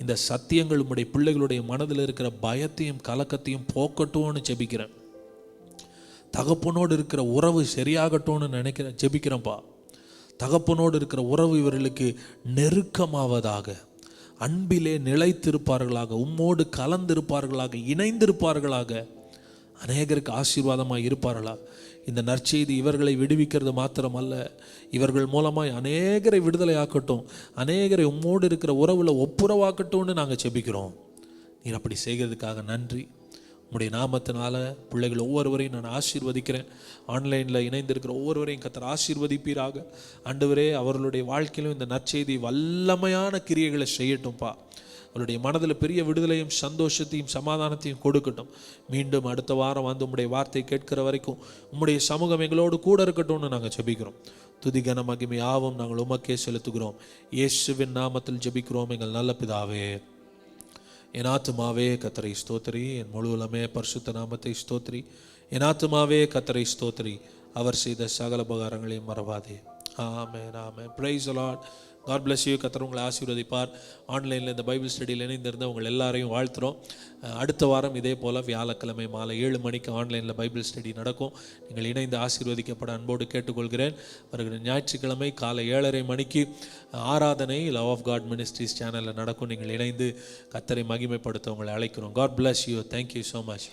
இந்த சத்தியங்கள் உங்களுடைய பிள்ளைகளுடைய மனதில் இருக்கிற பயத்தையும் கலக்கத்தையும் போக்கட்டும்னு ஜெபிக்கிறேன். தகப்பனோடு இருக்கிற உறவு சரியாகட்டும்னு ஜெபிக்கிறேன்ப்பா. தகப்பனோடு இருக்கிற உறவு இவர்களுக்கு நெருக்கமாவதாக, அன்பிலே நிலைத்திருப்பார்களாக, உம்மோடு கலந்திருப்பார்களாக, இணைந்திருப்பார்களாக, அநேகருக்கு ஆசீர்வாதமாக இருப்பார்களா. இந்த நற்செய்தி இவர்களை விடுவிக்கிறது மாத்திரமல்ல, இவர்கள் மூலமாய் அநேகரை விடுதலை ஆக்கட்டும், அநேகரை உம்மோடு இருக்கிற உறவில் ஒப்புரவாக்கட்டும்னு நாங்கள் செபிக்கிறோம். நீர் அப்படி செய்கிறதுக்காக நன்றி. உம்முடைய நாமத்தினால பிள்ளைகள் ஒவ்வொருவரையும் நான் ஆசீர்வதிக்கிறேன். ஆன்லைனில் இணைந்திருக்கிற ஒவ்வொருவரையும் கர்த்தர் ஆசீர்வதிப்பீராக. ஆண்டவரே, அவர்களுடைய வாழ்க்கையிலும் இந்த நற்செய்தி வல்லமையான கிரியைகளை செய்யட்டும்ப்பா. அவருடைய மனதில் பெரிய விடுதலையும் சந்தோஷத்தையும் சமாதானத்தையும் கொடுக்கட்டும். மீண்டும் அடுத்த வாரம் வந்து உம்முடைய வார்த்தை கேட்கிற வரைக்கும் உம்முடைய சமூகம் எங்களோடு கூட இருக்கட்டும்னு நாங்கள் ஜெபிக்கிறோம். துதி கன மகிமை யாவும் நாங்கள் உமக்கே செலுத்துகிறோம். இயேசுவின் நாமத்தில் ஜெபிக்கிறோம் எங்கள் நல்ல பிதாவே, என் ஆத்துமாவே கர்த்தரை ஸ்தோத்திரி, என் முழு உள்ளமே பரிசுத்த நாமத்தை ஸ்தோத்திரி. என் ஆத்துமாவே கர்த்தரை ஸ்தோத்திரி, அவர் செய்த சகல உபகாரங்களையும் மறவாதே. Amen, amen. Praise the Lord. God bless you. கர்த்தர் உங்களை ஆசீர்வதிப்பார். ஆன்லைனில் இந்த பைபிள் ஸ்டடியில் இணைந்திருந்த உங்கள் எல்லாரையும் வாழ்த்துறோம். அடுத்த வாரம் இதே போல் வியாழக்கிழமை மாலை 7 மணிக்கு ஆன்லைனில் பைபிள் ஸ்டடி நடக்கும். நீங்கள் இணைந்து ஆசீர்வதிக்கப்பட அன்போடு கேட்டுக்கொள்கிறேன். வருகிற ஞாயிற்றுக்கிழமை காலை 7:30 மணிக்கு ஆராதனை லவ் ஆஃப் காட் மினிஸ்ட்ரிஸ் சேனலில் நடக்கும். நீங்கள் இணைந்து கர்த்தரை மகிமைப்படுத்த உங்களை அழைக்கிறோம். God bless you. Thank you so much.